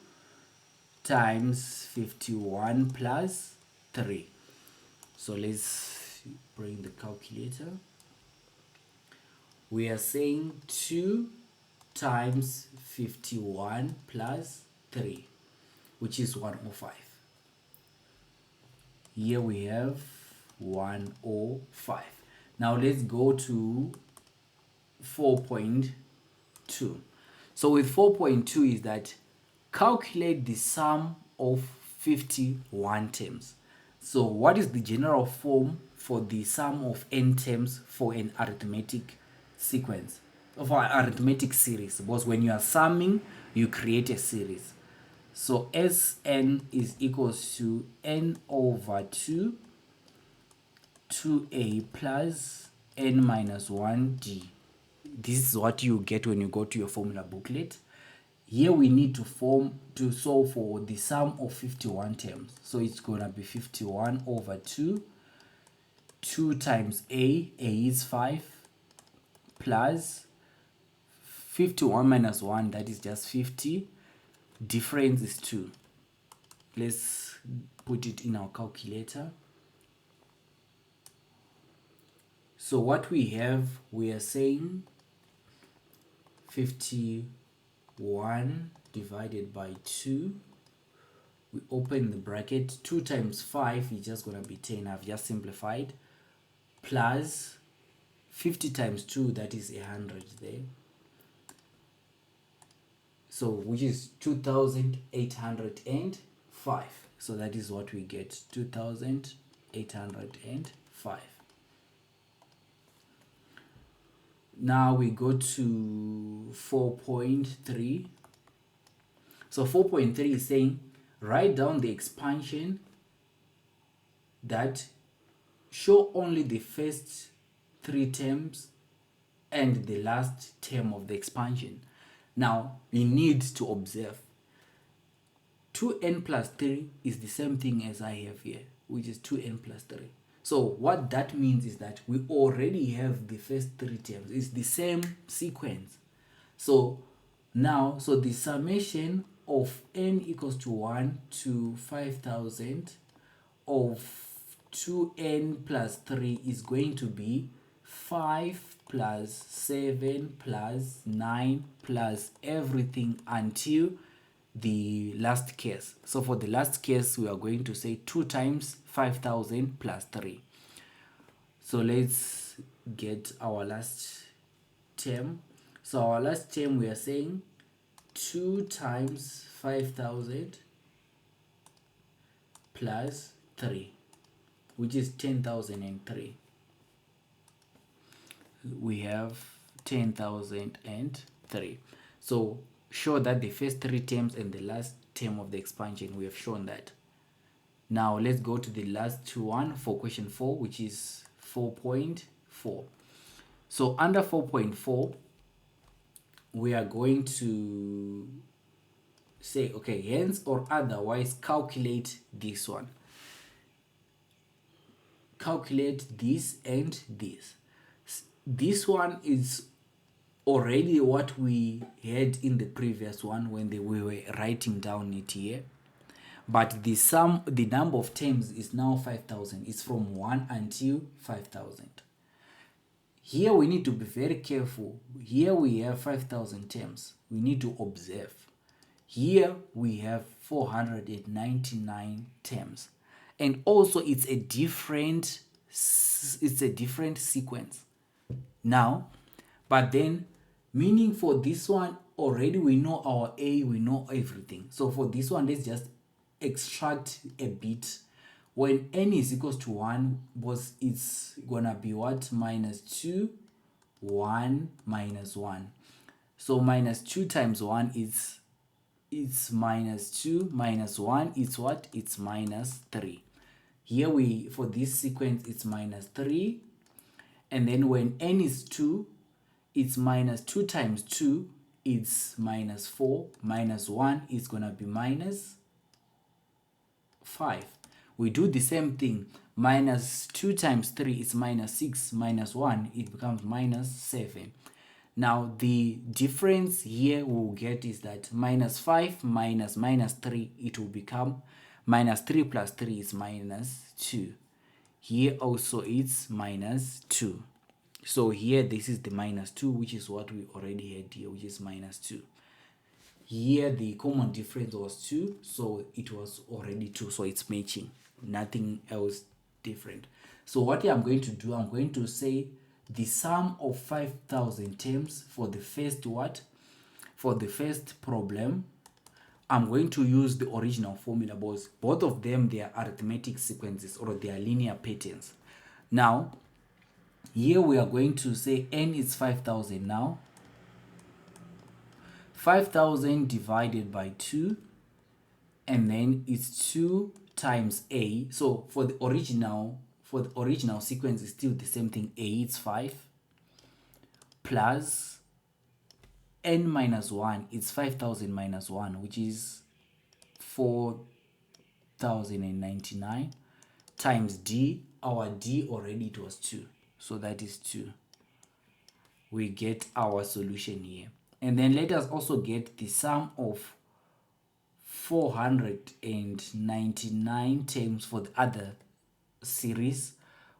times 51 plus 3. So let's bring the calculator. We are saying 2 times 51 plus 3, which is 105. Here we have 105. Now let's go to 4.2. So with 4.2 is that calculate the sum of 51 terms. So what is the general form for the sum of n terms for an arithmetic sequence, of an arithmetic series? Because when you are summing, you create a series. So Sn is equals to n over 2 2a plus n minus 1d. This is what you get when you go to your formula booklet. Here we need to solve for the sum of 51 terms. So it's gonna be 51 over 2. 2 times a is 5, plus 51 minus 1, that is just 50. Difference is 2. Let's put it in our calculator. So what we have, we are saying 51 divided by 2. We open the bracket. 2 times 5 is just going to be 10. I've just simplified. Plus 50 times 2, that is 100 there. So which is 2,805. So that is what we get, 2,805. Now we go to 4.3. So 4.3 is saying write down the expansion that show only the first 3 terms and the last term of the expansion. Now we need to observe 2n plus 3 is the same thing as I have here, which is 2n plus 3. So what that means is that we already have the first 3 terms. It's the same sequence. So now, so the summation of n equals to 1 to 5,000 of 2n plus 3 is going to be 5 plus 7 plus 9 plus everything until the last case. So for the last case, we are going to say 2 times 5,000 plus 3. So let's get our last term. So our last term, we are saying 2 times 5,000 plus 3, which is 10,003. We have 10,003. So show that the first three terms and the last term of the expansion, we have shown that. Now let's go to the last one for question 4, which is 4.4. So under 4.4, we are going to say, okay, hence or otherwise calculate this one. Calculate this and this. This one is already what we had in the previous one when we were writing down it here. But the number of terms is now 5,000. It's from 1 until 5,000. Here we need to be very careful. Here we have 5,000 terms. We need to observe. Here we have 499 terms. And also it's a different sequence. Now, but then, meaning for this one, already we know our A, we know everything. So for this one, let's just extract a bit. When n is equals to 1, it's gonna be what? Minus 2, 1, minus 1. So minus 2 times 1 it's minus 2, minus 1, it's what? It's minus 3. Here for this sequence, it's minus 3. And then when n is 2, it's minus 2 times 2, it's minus 4. Minus 1 is gonna be minus 5. We do the same thing. Minus 2 times 3 is minus 6. Minus 1, it becomes minus 7. Now the difference here we'll get is that minus 5 minus minus 3, it will become minus 3 plus 3 is minus 2. Here also it's minus 2. So here this is the minus 2, which is what we already had here, which is minus 2. Here the common difference was 2, so it was already 2, so it's matching. Nothing else different. So what I'm going to do, I'm going to say the sum of 5,000 terms for the first what? For the first problem, I'm going to use the original formula because both of them, they are arithmetic sequences or they are linear patterns. Now, here we are going to say n is 5,000 now. 5,000 divided by 2, and then it's 2 times a. So for the original sequence is still the same thing. A is 5 plus n minus 1. It's 5,000 minus 1, which is 4,099 times d. Our d already it was 2, so that is 2. We get our solution here. And then let us also get the sum of 499 terms for the other series.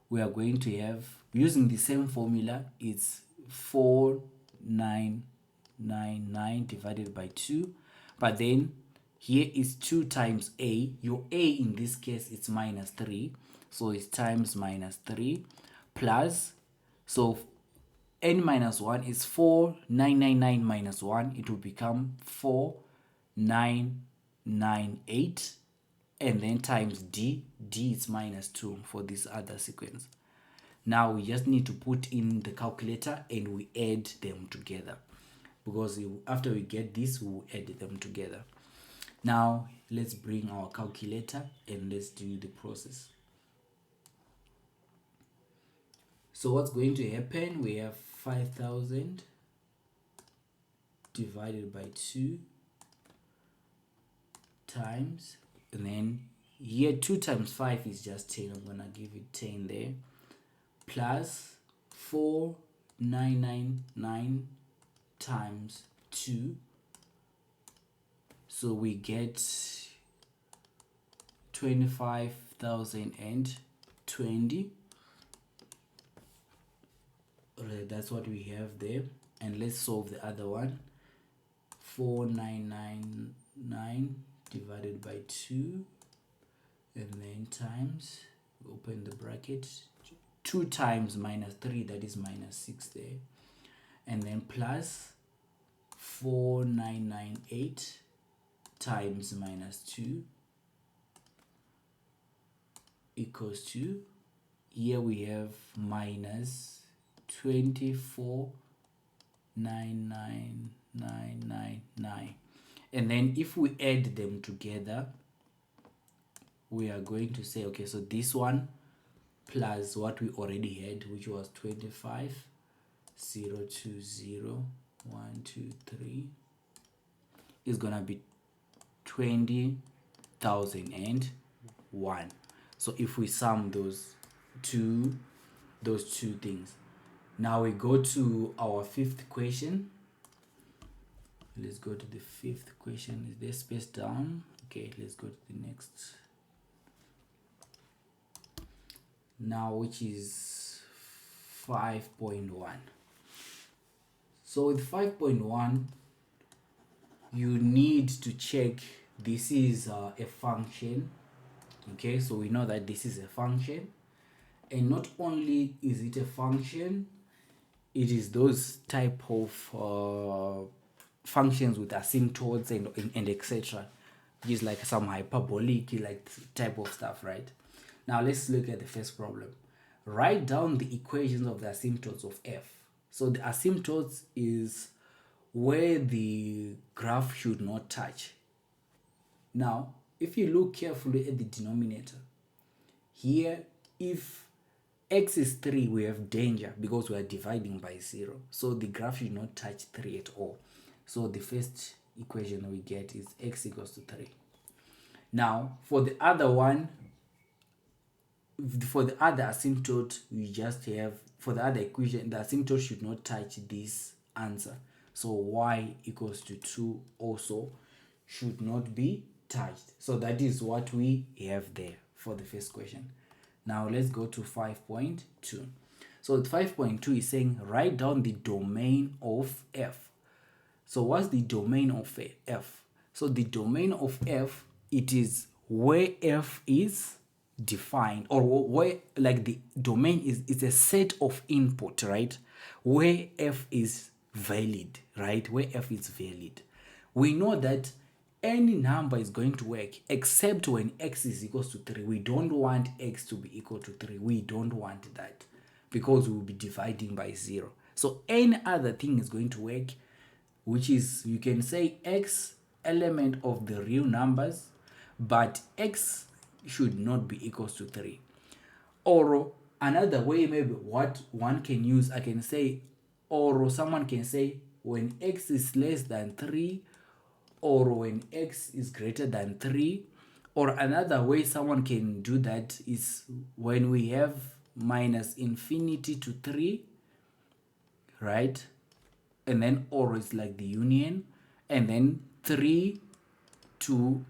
We are going to have, using the same formula, it's 4999 divided by 2. But then here is 2 times a. Your a in this case it's minus 3. So it's times minus 3 plus, so n minus 1 is 4999 minus 1. It will become 4998. And then times d. D is minus 2 for this other sequence. Now we just need to put in the calculator and we add them together. Because after we get this, we'll add them together. Now let's bring our calculator and let's do the process. So what's going to happen? We have 5,000 divided by 2 times, and then here 2 times 5 is just 10. I'm gonna give it 10 there, plus 4999 times 2. So we get 25,020. That's what we have there. And let's solve the other one. 4999 divided by 2, and then times, open the bracket, 2 times minus 3, that is minus 6 there, and then plus 4998 times minus 2 equals to, here we have minus 24,999 999. And then if we add them together, we are going to say, okay, so this one plus what we already had, which was 25, 0, 2, 0, 1, 2, 3, is gonna be 20,001. So if we sum those two things, now we go to our fifth question. Let's go to the fifth question. Is there space down? Okay, let's go to the next. Now, which is 5.1. So with 5.1, you need to check this is a function. Okay, so we know that this is a function, and not only is it a function, it is those type of functions with asymptotes and etc. Just like some hyperbolic like type of stuff, right? Now let's look at the first problem. Write down the equations of the asymptotes of f. So the asymptotes is where the graph should not touch. Now, if you look carefully at the denominator, here, if x is 3, we have danger because we are dividing by 0. So the graph should not touch 3 at all. So the first equation we get is x equals to 3. Now, for the other one, for the other asymptote, we just have, for the other equation, the asymptote should not touch this answer. So y equals to 2 also should not be touched. So that is what we have there for the first question. Now let's go to 5.2. So 5.2 is saying write down the domain of f. So what's the domain of f? So the domain of f, it is where f is defined, or where, like, the domain is a set of input, right? Where f is valid, right? Where f is valid. We know that any number is going to work except when x is equals to 3. We don't want x to be equal to 3. We don't want that because we will be dividing by 0. So any other thing is going to work, which is, you can say x element of the real numbers, but x should not be equals to 3. Or another way, maybe what one can use, I can say, or someone can say when x is less than 3, or when x is greater than 3. Or another way someone can do that is when we have minus infinity to 3, right? And then or is like the union, and then 3 to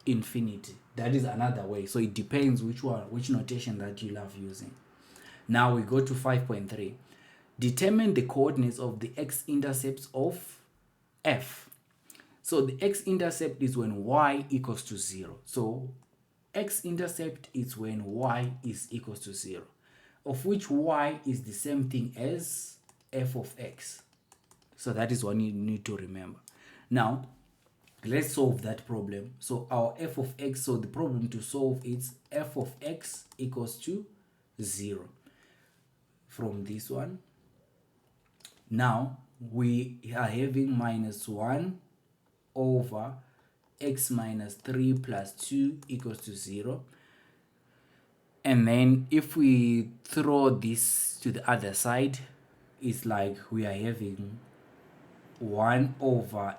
infinity. That is another way. So it depends which notation that you love using. Now we go to 5.3. Determine the coordinates of the x-intercepts of f. So the x-intercept is when y equals to 0. So x-intercept is when y is equals to 0, of which y is the same thing as f of x. So that is what you need to remember. Now, let's solve that problem. So our f of x, so the problem to solve is f of x equals to 0 from this one. Now, we are having minus 1 over x minus 3 plus 2 equals to 0. And then if we throw this to the other side, it's like we are having 1 over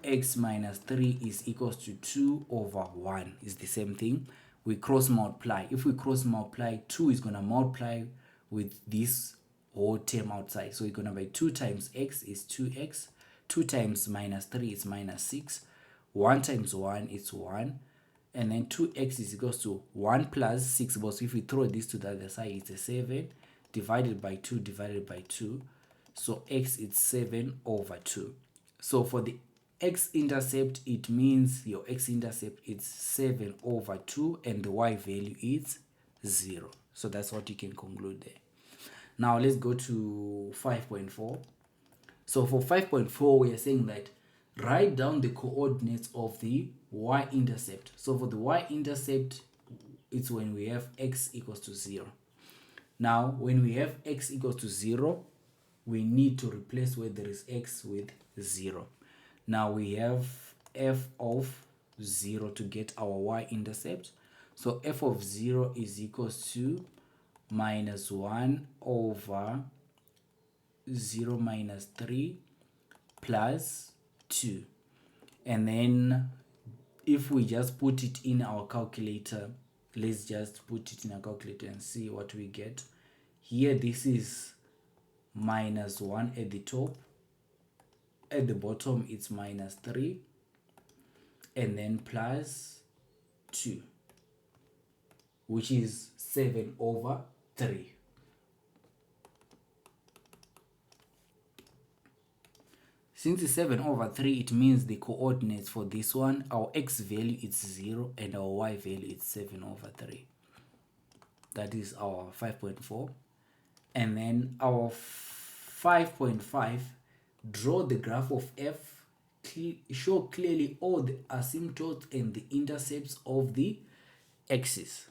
x minus 3 is equals to 2 over 1. Is the same thing. We cross multiply. If we cross multiply, 2 is going to multiply with this whole term outside. So it's going to be 2 times x is 2x. 2 times minus 3 is minus 6. 1 times 1 is 1. And then 2x is equals to 1 plus 6. But if we throw this to the other side, it's a 7 divided by 2 divided by 2. So x is 7 over 2. So for the x-intercept, it means your x-intercept is 7 over 2 and the y value is 0. So that's what you can conclude there. Now let's go to 5.4. So for 5.4, we are saying that write down the coordinates of the y-intercept. So for the y-intercept, it's when we have x equals to 0. Now, when we have x equals to 0, we need to replace where there is x with 0. Now we have f of 0 to get our y-intercept. So f of 0 is equals to minus 1 over 0 minus 3 plus 2. And then if we just put it in our calculator, let's just put it in a calculator and see what we get. Here this is minus 1 at the top. At the bottom it's minus 3. And then plus 2, which is 7 over 3. Since it's 7 over 3, it means the coordinates for this one, our x value is 0 and our y value is 7 over 3. That is our 5.4. And then our 5.5, draw the graph of f, show clearly all the asymptotes and the intercepts of the axis.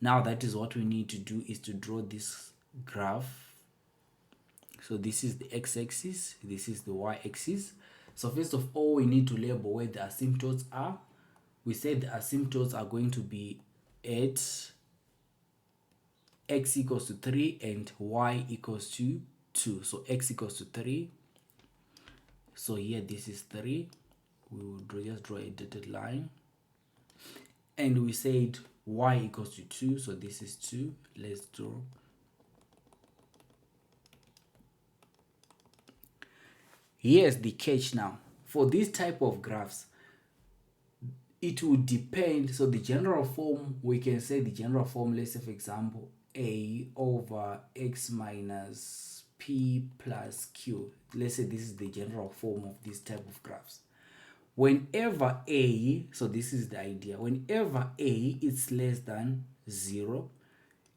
Now that is what we need to do, is to draw this graph. So this is the x-axis, this is the y-axis. So first of all, we need to label where the asymptotes are. We said the asymptotes are going to be at x equals to 3 and y equals to 2. So x equals to 3. So here this is 3. We will just draw a dotted line. And we said y equals to 2. So this is 2. Let's draw. Here's the catch now. For this type of graphs, it will depend. So the general form, we can say the general form, let's say for example, a over x minus p plus q. Let's say this is the general form of this type of graphs. Whenever a, so this is the idea, whenever a is less than 0,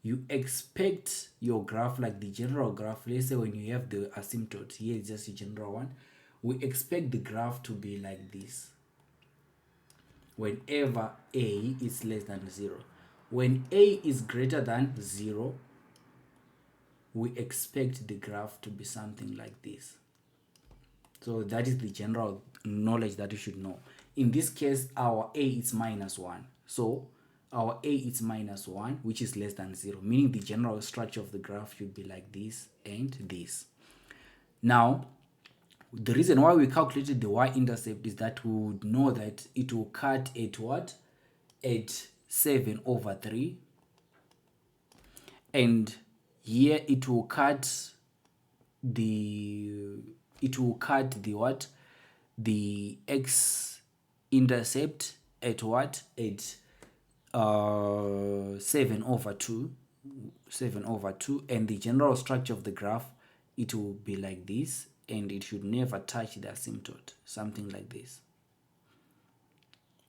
you expect your graph, like the general graph, let's say when you have the asymptote, here is just a general one, we expect the graph to be like this whenever a is less than 0. When a is greater than 0, we expect the graph to be something like this. So that is the general knowledge that you should know. In this case, our a is minus 1. So our a is minus 1, which is less than 0, meaning the general structure of the graph should be like this and this. Now, the reason why we calculated the y-intercept is that we would know that it will cut at what? At 7 over 3. And here it will cut the what? The x-intercept at what? At 7 over 2, and the general structure of the graph, it will be like this, and it should never touch the asymptote, something like this.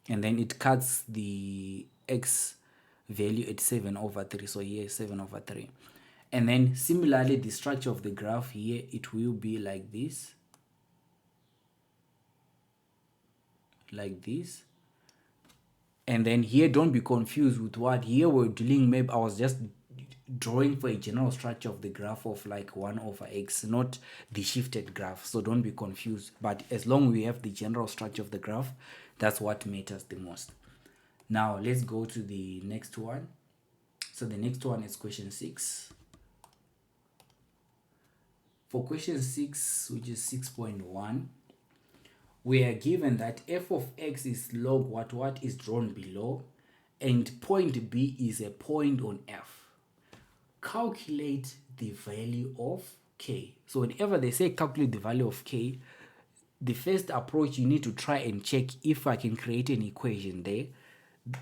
And then it cuts the x value at 7 over 3, so here is 7 over 3. And then similarly, the structure of the graph here, it will be like this, and then here, don't be confused with what here we're dealing. Maybe I was just drawing for a general structure of the graph of like 1 over x, not the shifted graph. So don't be confused. But as long as we have the general structure of the graph, that's what matters the most. Now let's go to the next one. So the next one is question 6. For question 6, which is 6.1, we are given that f of x is log what is drawn below, and point B is a point on f. Calculate the value of k. So whenever they say calculate the value of k, the first approach, you need to try and check if I can create an equation there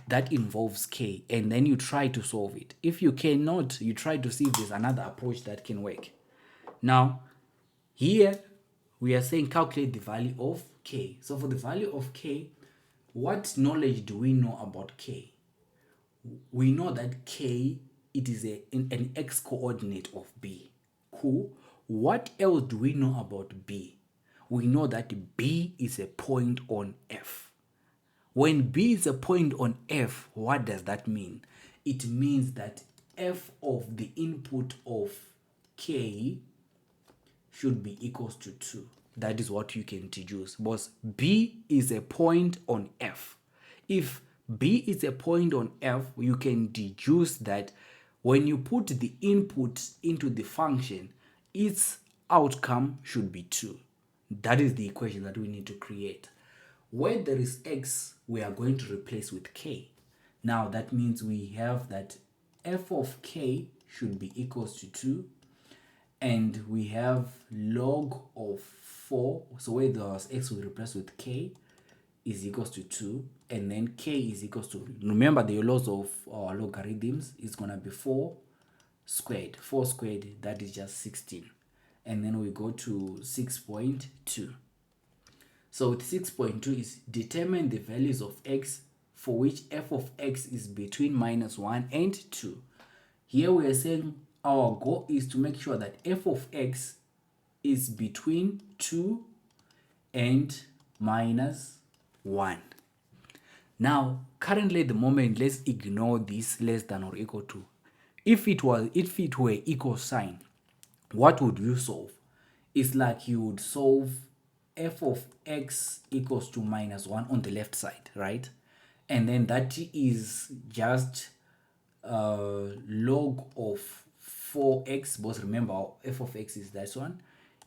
that involves k, and then you try to solve it. If you cannot, you try to see if there's another approach that can work. Now, here we are saying calculate the value of k. So for the value of k, what knowledge do we know about k? We know that k, it is an x coordinate of b. Cool. What else do we know about b? We know that b is a point on f. When b is a point on f, what does that mean? It means that f of the input of k should be equals to 2. that is what you can deduce, because B is a point on F. If B is a point on F, you can deduce that when you put the input into the function, its outcome should be 2. That is the equation that we need to create. Where there is x, we are going to replace with k. Now that means we have that f of k should be equals to 2, and we have log of 4. So where there was x, we replace with k is equals to 2, and then k is equals to, remember the laws of our logarithms, is going to be 4 squared. 4 squared, that is just 16. And then we go to 6.2. So with 6.2 is determine the values of x for which f of x is between -1 and 2. Here we are saying our goal is to make sure that f of x is between 2 and -1. Now, currently at the moment, let's ignore this less than or equal to. If it were equal sign, what would you solve? It's like you would solve f of x equals to -1 on the left side, right? And then that is just log of 4x, because remember f of x is that one,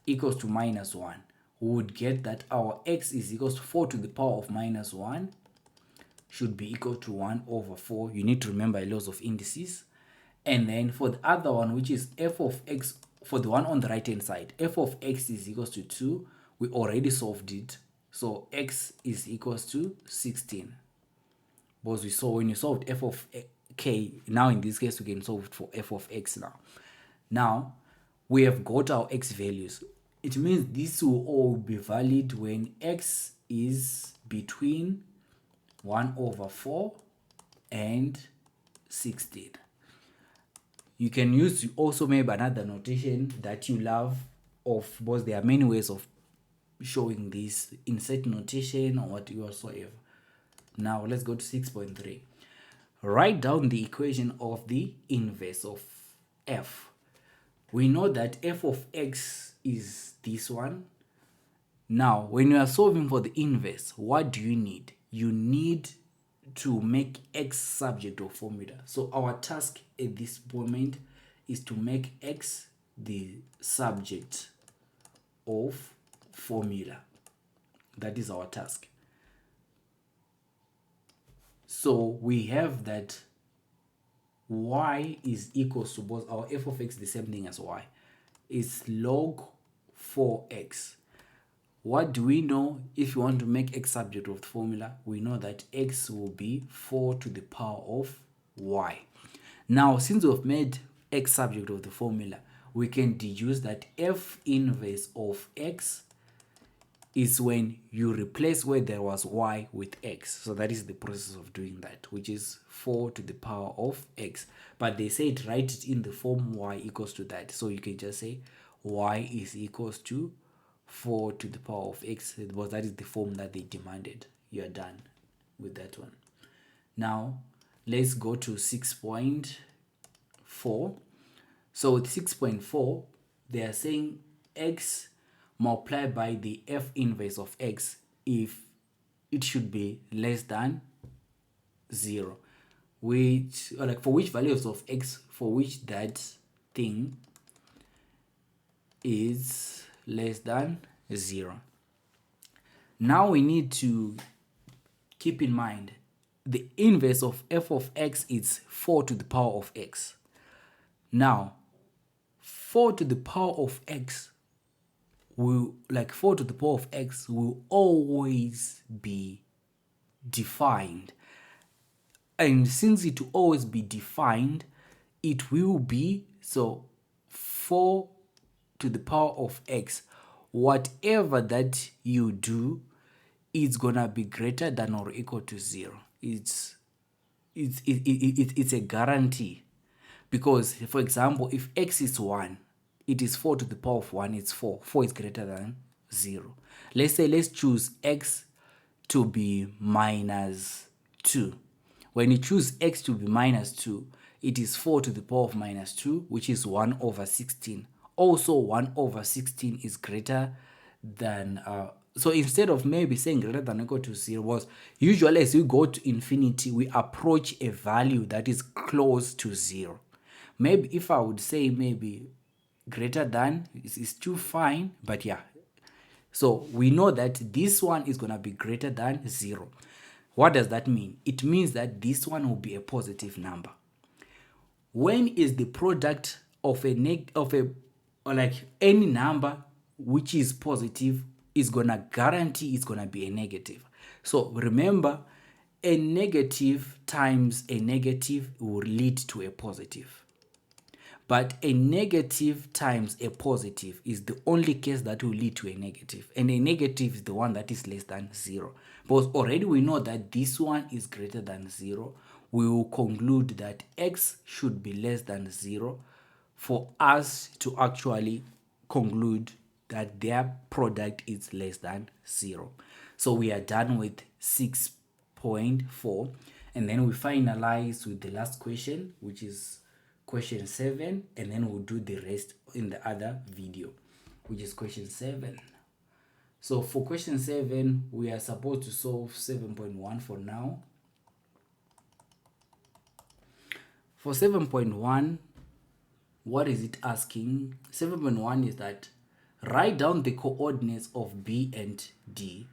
equals to -1. We would get that our x is equals to 4 to the power of -1 should be equal to 1 over 4. You need to remember laws of indices. And then for the other one, which is f of x, for the one on the right hand side, f of x is equals to 2. We already solved it. So x is equals to 16. Because we saw when you solved f of k, now in this case we can solve it for f of x now. Now we have got our x values. It means this will all be valid when x is between 1 over 4 and 16. You can use also maybe another notation that you love of, because there are many ways of showing this, insert notation or whatsoever. Now let's go to 6.3. Write down the equation of the inverse of f. We know that f of x is this one. Now, when you are solving for the inverse, what do you need? You need to make x subject of formula. So our task at this moment is to make x the subject of formula. That is our task. So we have that y is equals to, both our f of x, the same thing as y, is log 4x. What do we know? If you want to make x subject of the formula, we know that x will be 4 to the power of y. Now, since we've made x subject of the formula, we can deduce that f inverse of x is when you replace where there was y with x. So that is the process of doing that, which is 4 to the power of x. But they said write it in the form y equals to that. So you can just say y is equals to 4 to the power of x, because that is the form that they demanded. You are done with that one. Now let's go to 6.4. So with 6.4, they are saying x multiplied by the f inverse of x if it should be less than 0, which, or like for which values of x for which that thing is less than 0. Now we need to keep in mind the inverse of f of x is 4 to the power of x. Now 4 to the power of x will, like 4 to the power of x will always be defined. And since it will always be defined, it will be, so 4 to the power of x, whatever that you do, it's gonna be greater than or equal to 0. It's a guarantee, because for example, if x is 1, it is 4 to the power of 1, it's 4. 4 is greater than 0. Let's say, let's choose x to be -2. When you choose x to be -2, it is 4 to the power of -2, which is 1 over 16. Also, 1 over 16 is greater than so instead of maybe saying greater than or equal to 0, was usually as we go to infinity we approach a value that is close to 0. Maybe if I would say maybe greater than is too fine, but yeah. So we know that this one is going to be greater than 0. What does that mean? It means that this one will be a positive number. When is the product of or like any number which is positive is gonna guarantee it's gonna be a negative. So remember, a negative times a negative will lead to a positive. But a negative times a positive is the only case that will lead to a negative. And a negative is the one that is less than 0. Because already we know that this one is greater than 0. We will conclude that x should be less than 0 for us to actually conclude that their product is less than 0. So we are done with 6.4. And then we finalize with the last question, which is question 7, and then we'll do the rest in the other video, which is question 7. So for question 7, we are supposed to solve 7.1 for now. For 7.1, what is it asking? 7.1 is that write down the coordinates of B and D.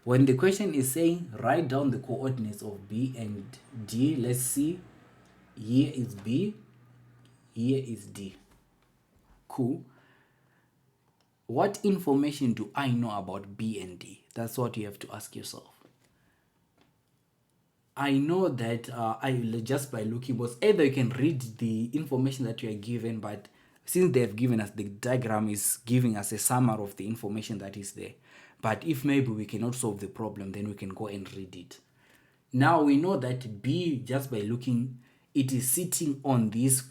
When the question is saying write down the coordinates of B and D, let's see. Here is B, here is D. Cool. What information do I know about B and D? That's what you have to ask yourself. I know that just by looking, but either you can read the information that you are given, but since they have given us the diagram is giving us a summary of the information that is there. But if maybe we cannot solve the problem, then we can go and read it. Now we know that B, just by looking, it is sitting on this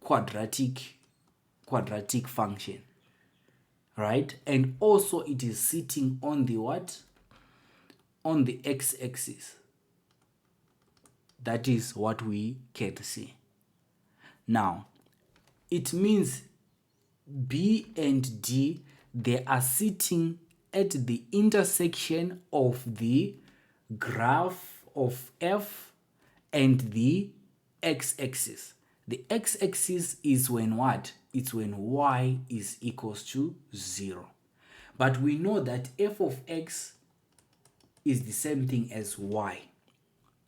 quadratic function, right? And also it is sitting on the what? On the x-axis. That is what we can see. Now, it means B and D, they are sitting at the intersection of the graph of f and the x-axis. The x-axis is when what? It's when y is equals to 0. But we know that f of x is the same thing as y.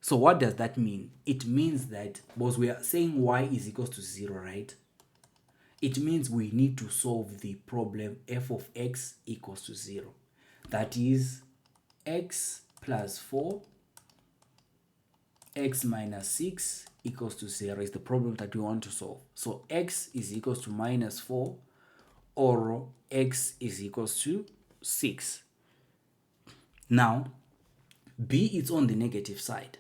So what does that mean? It means that, because we are saying y is equals to 0, right? It means we need to solve the problem f of x equals to 0. That is x plus 4, x minus 6 equals to 0 is the problem that we want to solve. So x is equals to minus 4 or x is equals to 6. Now, b is on the negative side.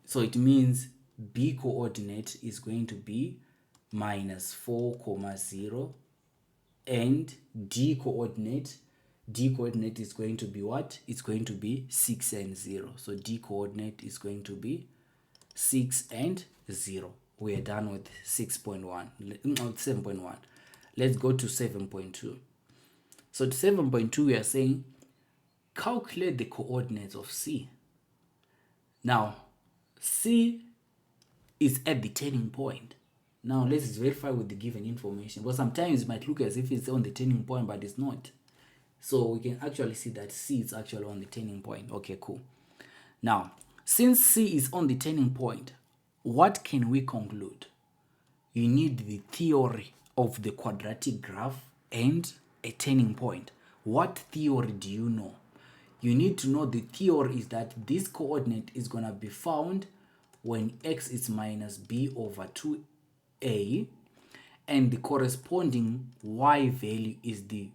So it means b coordinate is going to be minus 4, 0, and d coordinate is going to be what? It's going to be 6 and 0. So d coordinate is going to be 6 and 0. We are done with 6.1, 7.1. Let's go to 7.2. So to 7.2, we are saying calculate the coordinates of C. Now, C is at the turning point. Now, let's verify with the given information. But sometimes it might look as if it's on the turning point, but it's not. So we can actually see that C is actually on the turning point. Okay, cool. Now, since C is on the turning point, what can we conclude? You need the theory of the quadratic graph and a turning point. What theory do you know? You need to know the theory is that this coordinate is going to be found when x is minus b over 2a, and the corresponding y value is the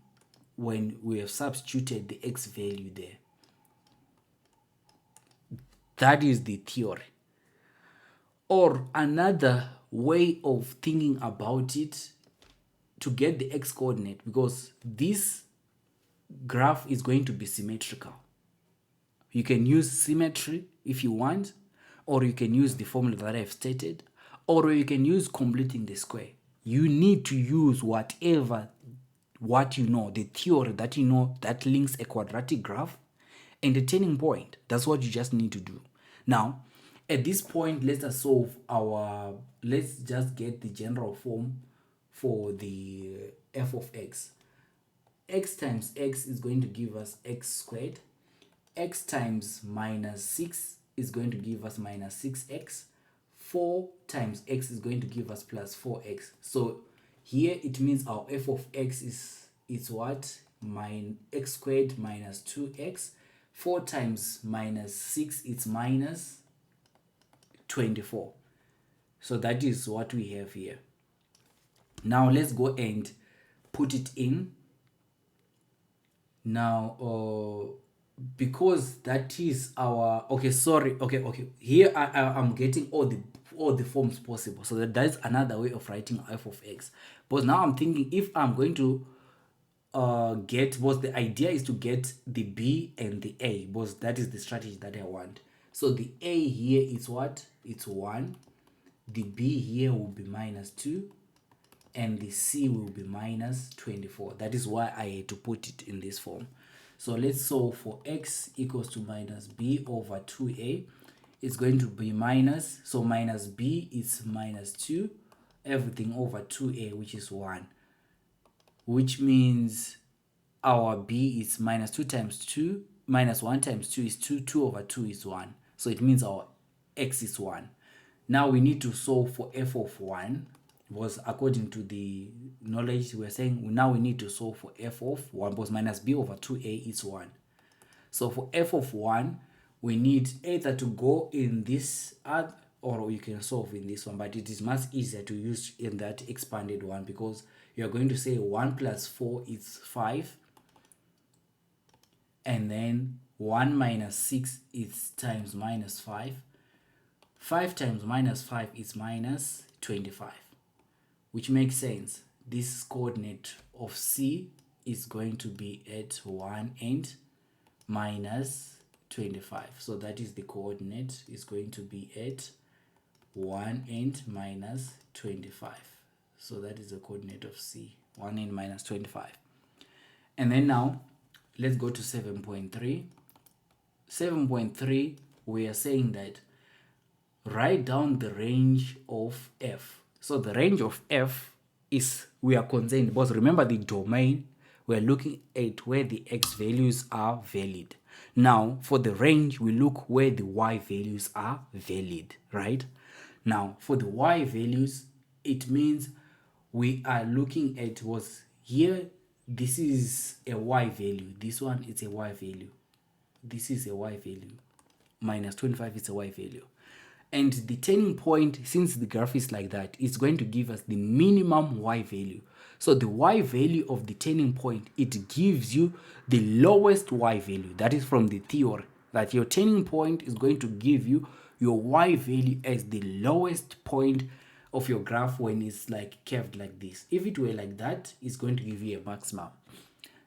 when we have substituted the x value there. That is the theory. Or another way of thinking about it, to get the x coordinate, because this graph is going to be symmetrical. You can use symmetry if you want, or you can use the formula that I've stated, or you can use completing the square. You need to use whatever what you know, the theory that you know that links a quadratic graph and a turning point. That's what you just need to do. Now, at this point, let's just solve our, let's just get the general form for the f of x. X times x is going to give us x squared. X times minus 6 is going to give us minus 6x. 4 times x is going to give us plus 4x. So here it means our f of x is what? X squared minus 2x. 4 times minus 6 is minus 24. So that is what we have here. Now let's go and put it in. Now because that is our, okay, sorry, okay, here I'm getting all the forms possible, so that is another way of writing f of x. But now I'm thinking, if I'm going to get, what the idea is to get the b and the a, because that is the strategy that I want. So the a here is what? It's 1. The b here will be minus 2, and the c will be minus 24. That is why I had to put it in this form. So let's solve for x equals to minus b over 2a. It's going to be minus, so minus b is minus 2, everything over 2a, which is 1. Which means our b is minus 2 times 2, minus 1 times 2 is 2, 2 over 2 is 1. So it means our x is 1. Now we need to solve for f of 1. Was according to the knowledge we're saying, now we need to solve for f of 1, because minus b over 2a is 1. So for f of 1, we need either to go in this other, or you can solve in this one, but it is much easier to use in that expanded one, because you're going to say 1 plus 4 is 5, and then 1 minus 6 is times minus 5. 5 times minus 5 is minus 25. Which makes sense. This coordinate of c is going to be at 1 and minus 25. So that is the coordinate, is going to be at 1 and minus 25. So that is the coordinate of c, 1 and minus 25. And then now, let's go to 7.3. 7.3, we are saying that write down the range of f. So the range of f is, we are concerned, because remember the domain, we're looking at where the x values are valid. Now for the range, we look where the y values are valid, right? Now for the y values, it means we are looking at, was here, this is a y value, this one is a y value, this is a y value, minus 25 is a y value. And the turning point, since the graph is like that, it's going to give us the minimum y value. So the y value of the turning point, it gives you the lowest y value. That is from the theory, that your turning point is going to give you your y value as the lowest point of your graph when it's like curved like this. If it were like that, it's going to give you a maximum.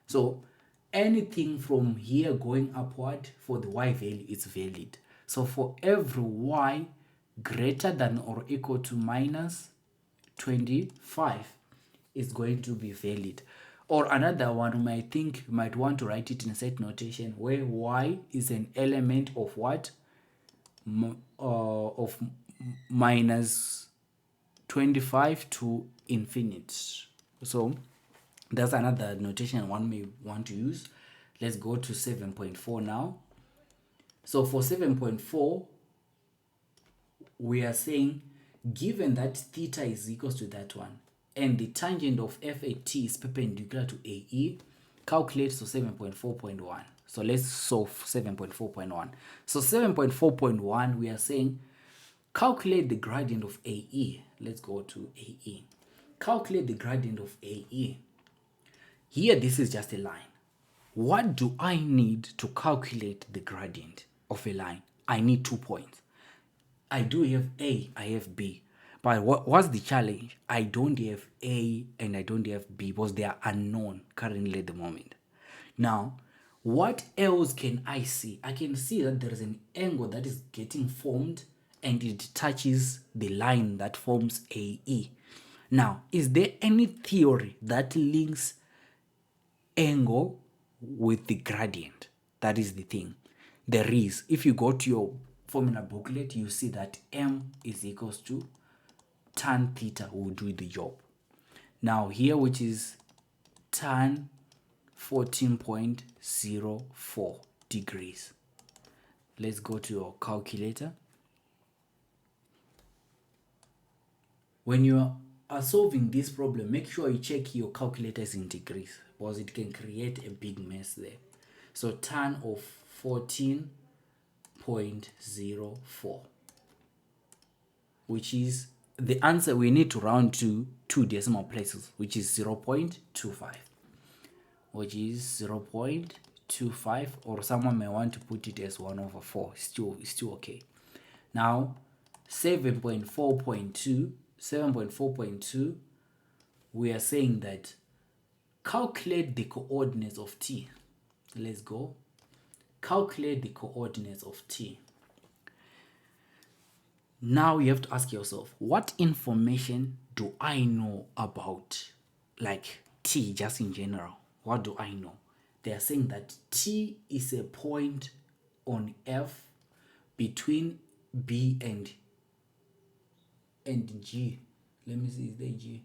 So anything from here going upward for the y value is valid. So for every y greater than or equal to minus 25 is going to be valid. Or another one, you might think, you might want to write it in a set notation where y is an element of what? Of minus 25 to infinite. So that's another notation one may want to use. Let's go to 7.4 now. So for 7.4, we are saying, given that theta is equals to that one, and the tangent of f at t is perpendicular to AE, calculate so 7.4.1. So let's solve 7.4.1. So 7.4.1, we are saying, calculate the gradient of AE. Let's go to AE. Calculate the gradient of AE. Here, this is just a line. What do I need to calculate the gradient of a line? I need 2 points. I do have A, I have B. But what's the challenge? I don't have A and I don't have B, because they are unknown currently at the moment. Now, what else can I see? I can see that there is an angle that is getting formed and it touches the line that forms AE. Now, is there any theory that links angle with the gradient. That is the thing. There is, if you go to your formula booklet, you see that m is equals to tan theta will do the job. Now here, which is tan 14.04 degrees. Let's go to your calculator. When you are solving this problem, make sure you check your calculators in degrees, because it can create a big mess there. So tan of 14.04, which is the answer. We need to round to 2 decimal places, which is 0.25, which is 0.25, or someone may want to put it as 1/4. It's still okay. Now 7.4.2, we are saying that calculate the coordinates of t. Let's go. Calculate the coordinates of t. Now you have to ask yourself, what information do I know about, like, t just in general? What do I know? They are saying that t is a point on F between B and G. Let me see, is there G?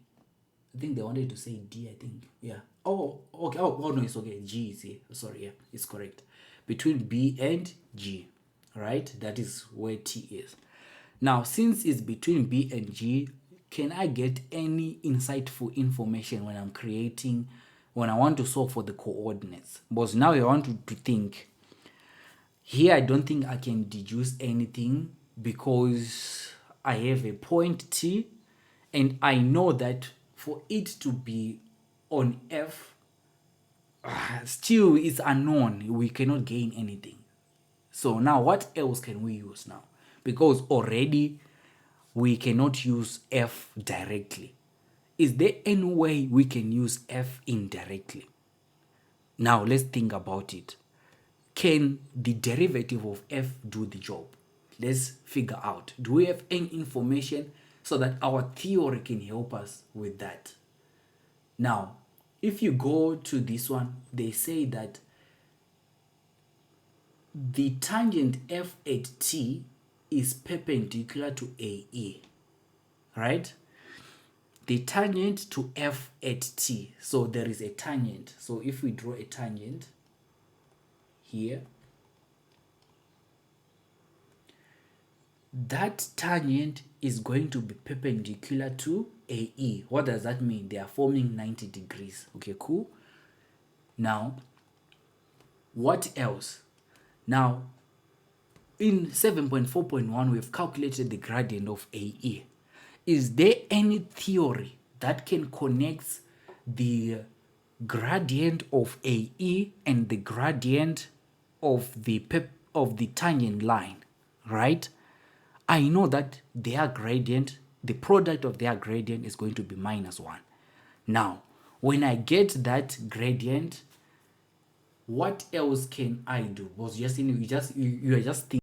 I think they wanted to say D, I think. Yeah. Oh, okay. Oh no, it's okay. G is here. Sorry, yeah, it's correct. Between B and G, right? That is where T is. Now, since it's between B and G, can I get any insightful information when I'm creating, when I want to solve for the coordinates? Because now I want to think. Here, I don't think I can deduce anything, because I have a point T, and I know that for it to be on F, still it's unknown. We cannot gain anything. So now what else can we use now? Because already we cannot use F directly. Is there any way we can use F indirectly? Now let's think about it. Can the derivative of F do the job? Let's figure out. Do we have any information so that our theory can help us with that? Now, if you go to this one, they say that the tangent F at T is perpendicular to AE, right? The tangent to F at T. So there is a tangent. So if we draw a tangent here, that tangent is going to be perpendicular to AE. What does that mean? They are forming 90 degrees. Okay, cool. Now, what else? Now, in 7.4.1, we've calculated the gradient of AE. Is there any theory that can connect the gradient of AE and the gradient of the tangent line, right? I know that their gradient, the product of their gradient is going to be -1. Now, when I get that gradient, what else can I do? Was you are just thinking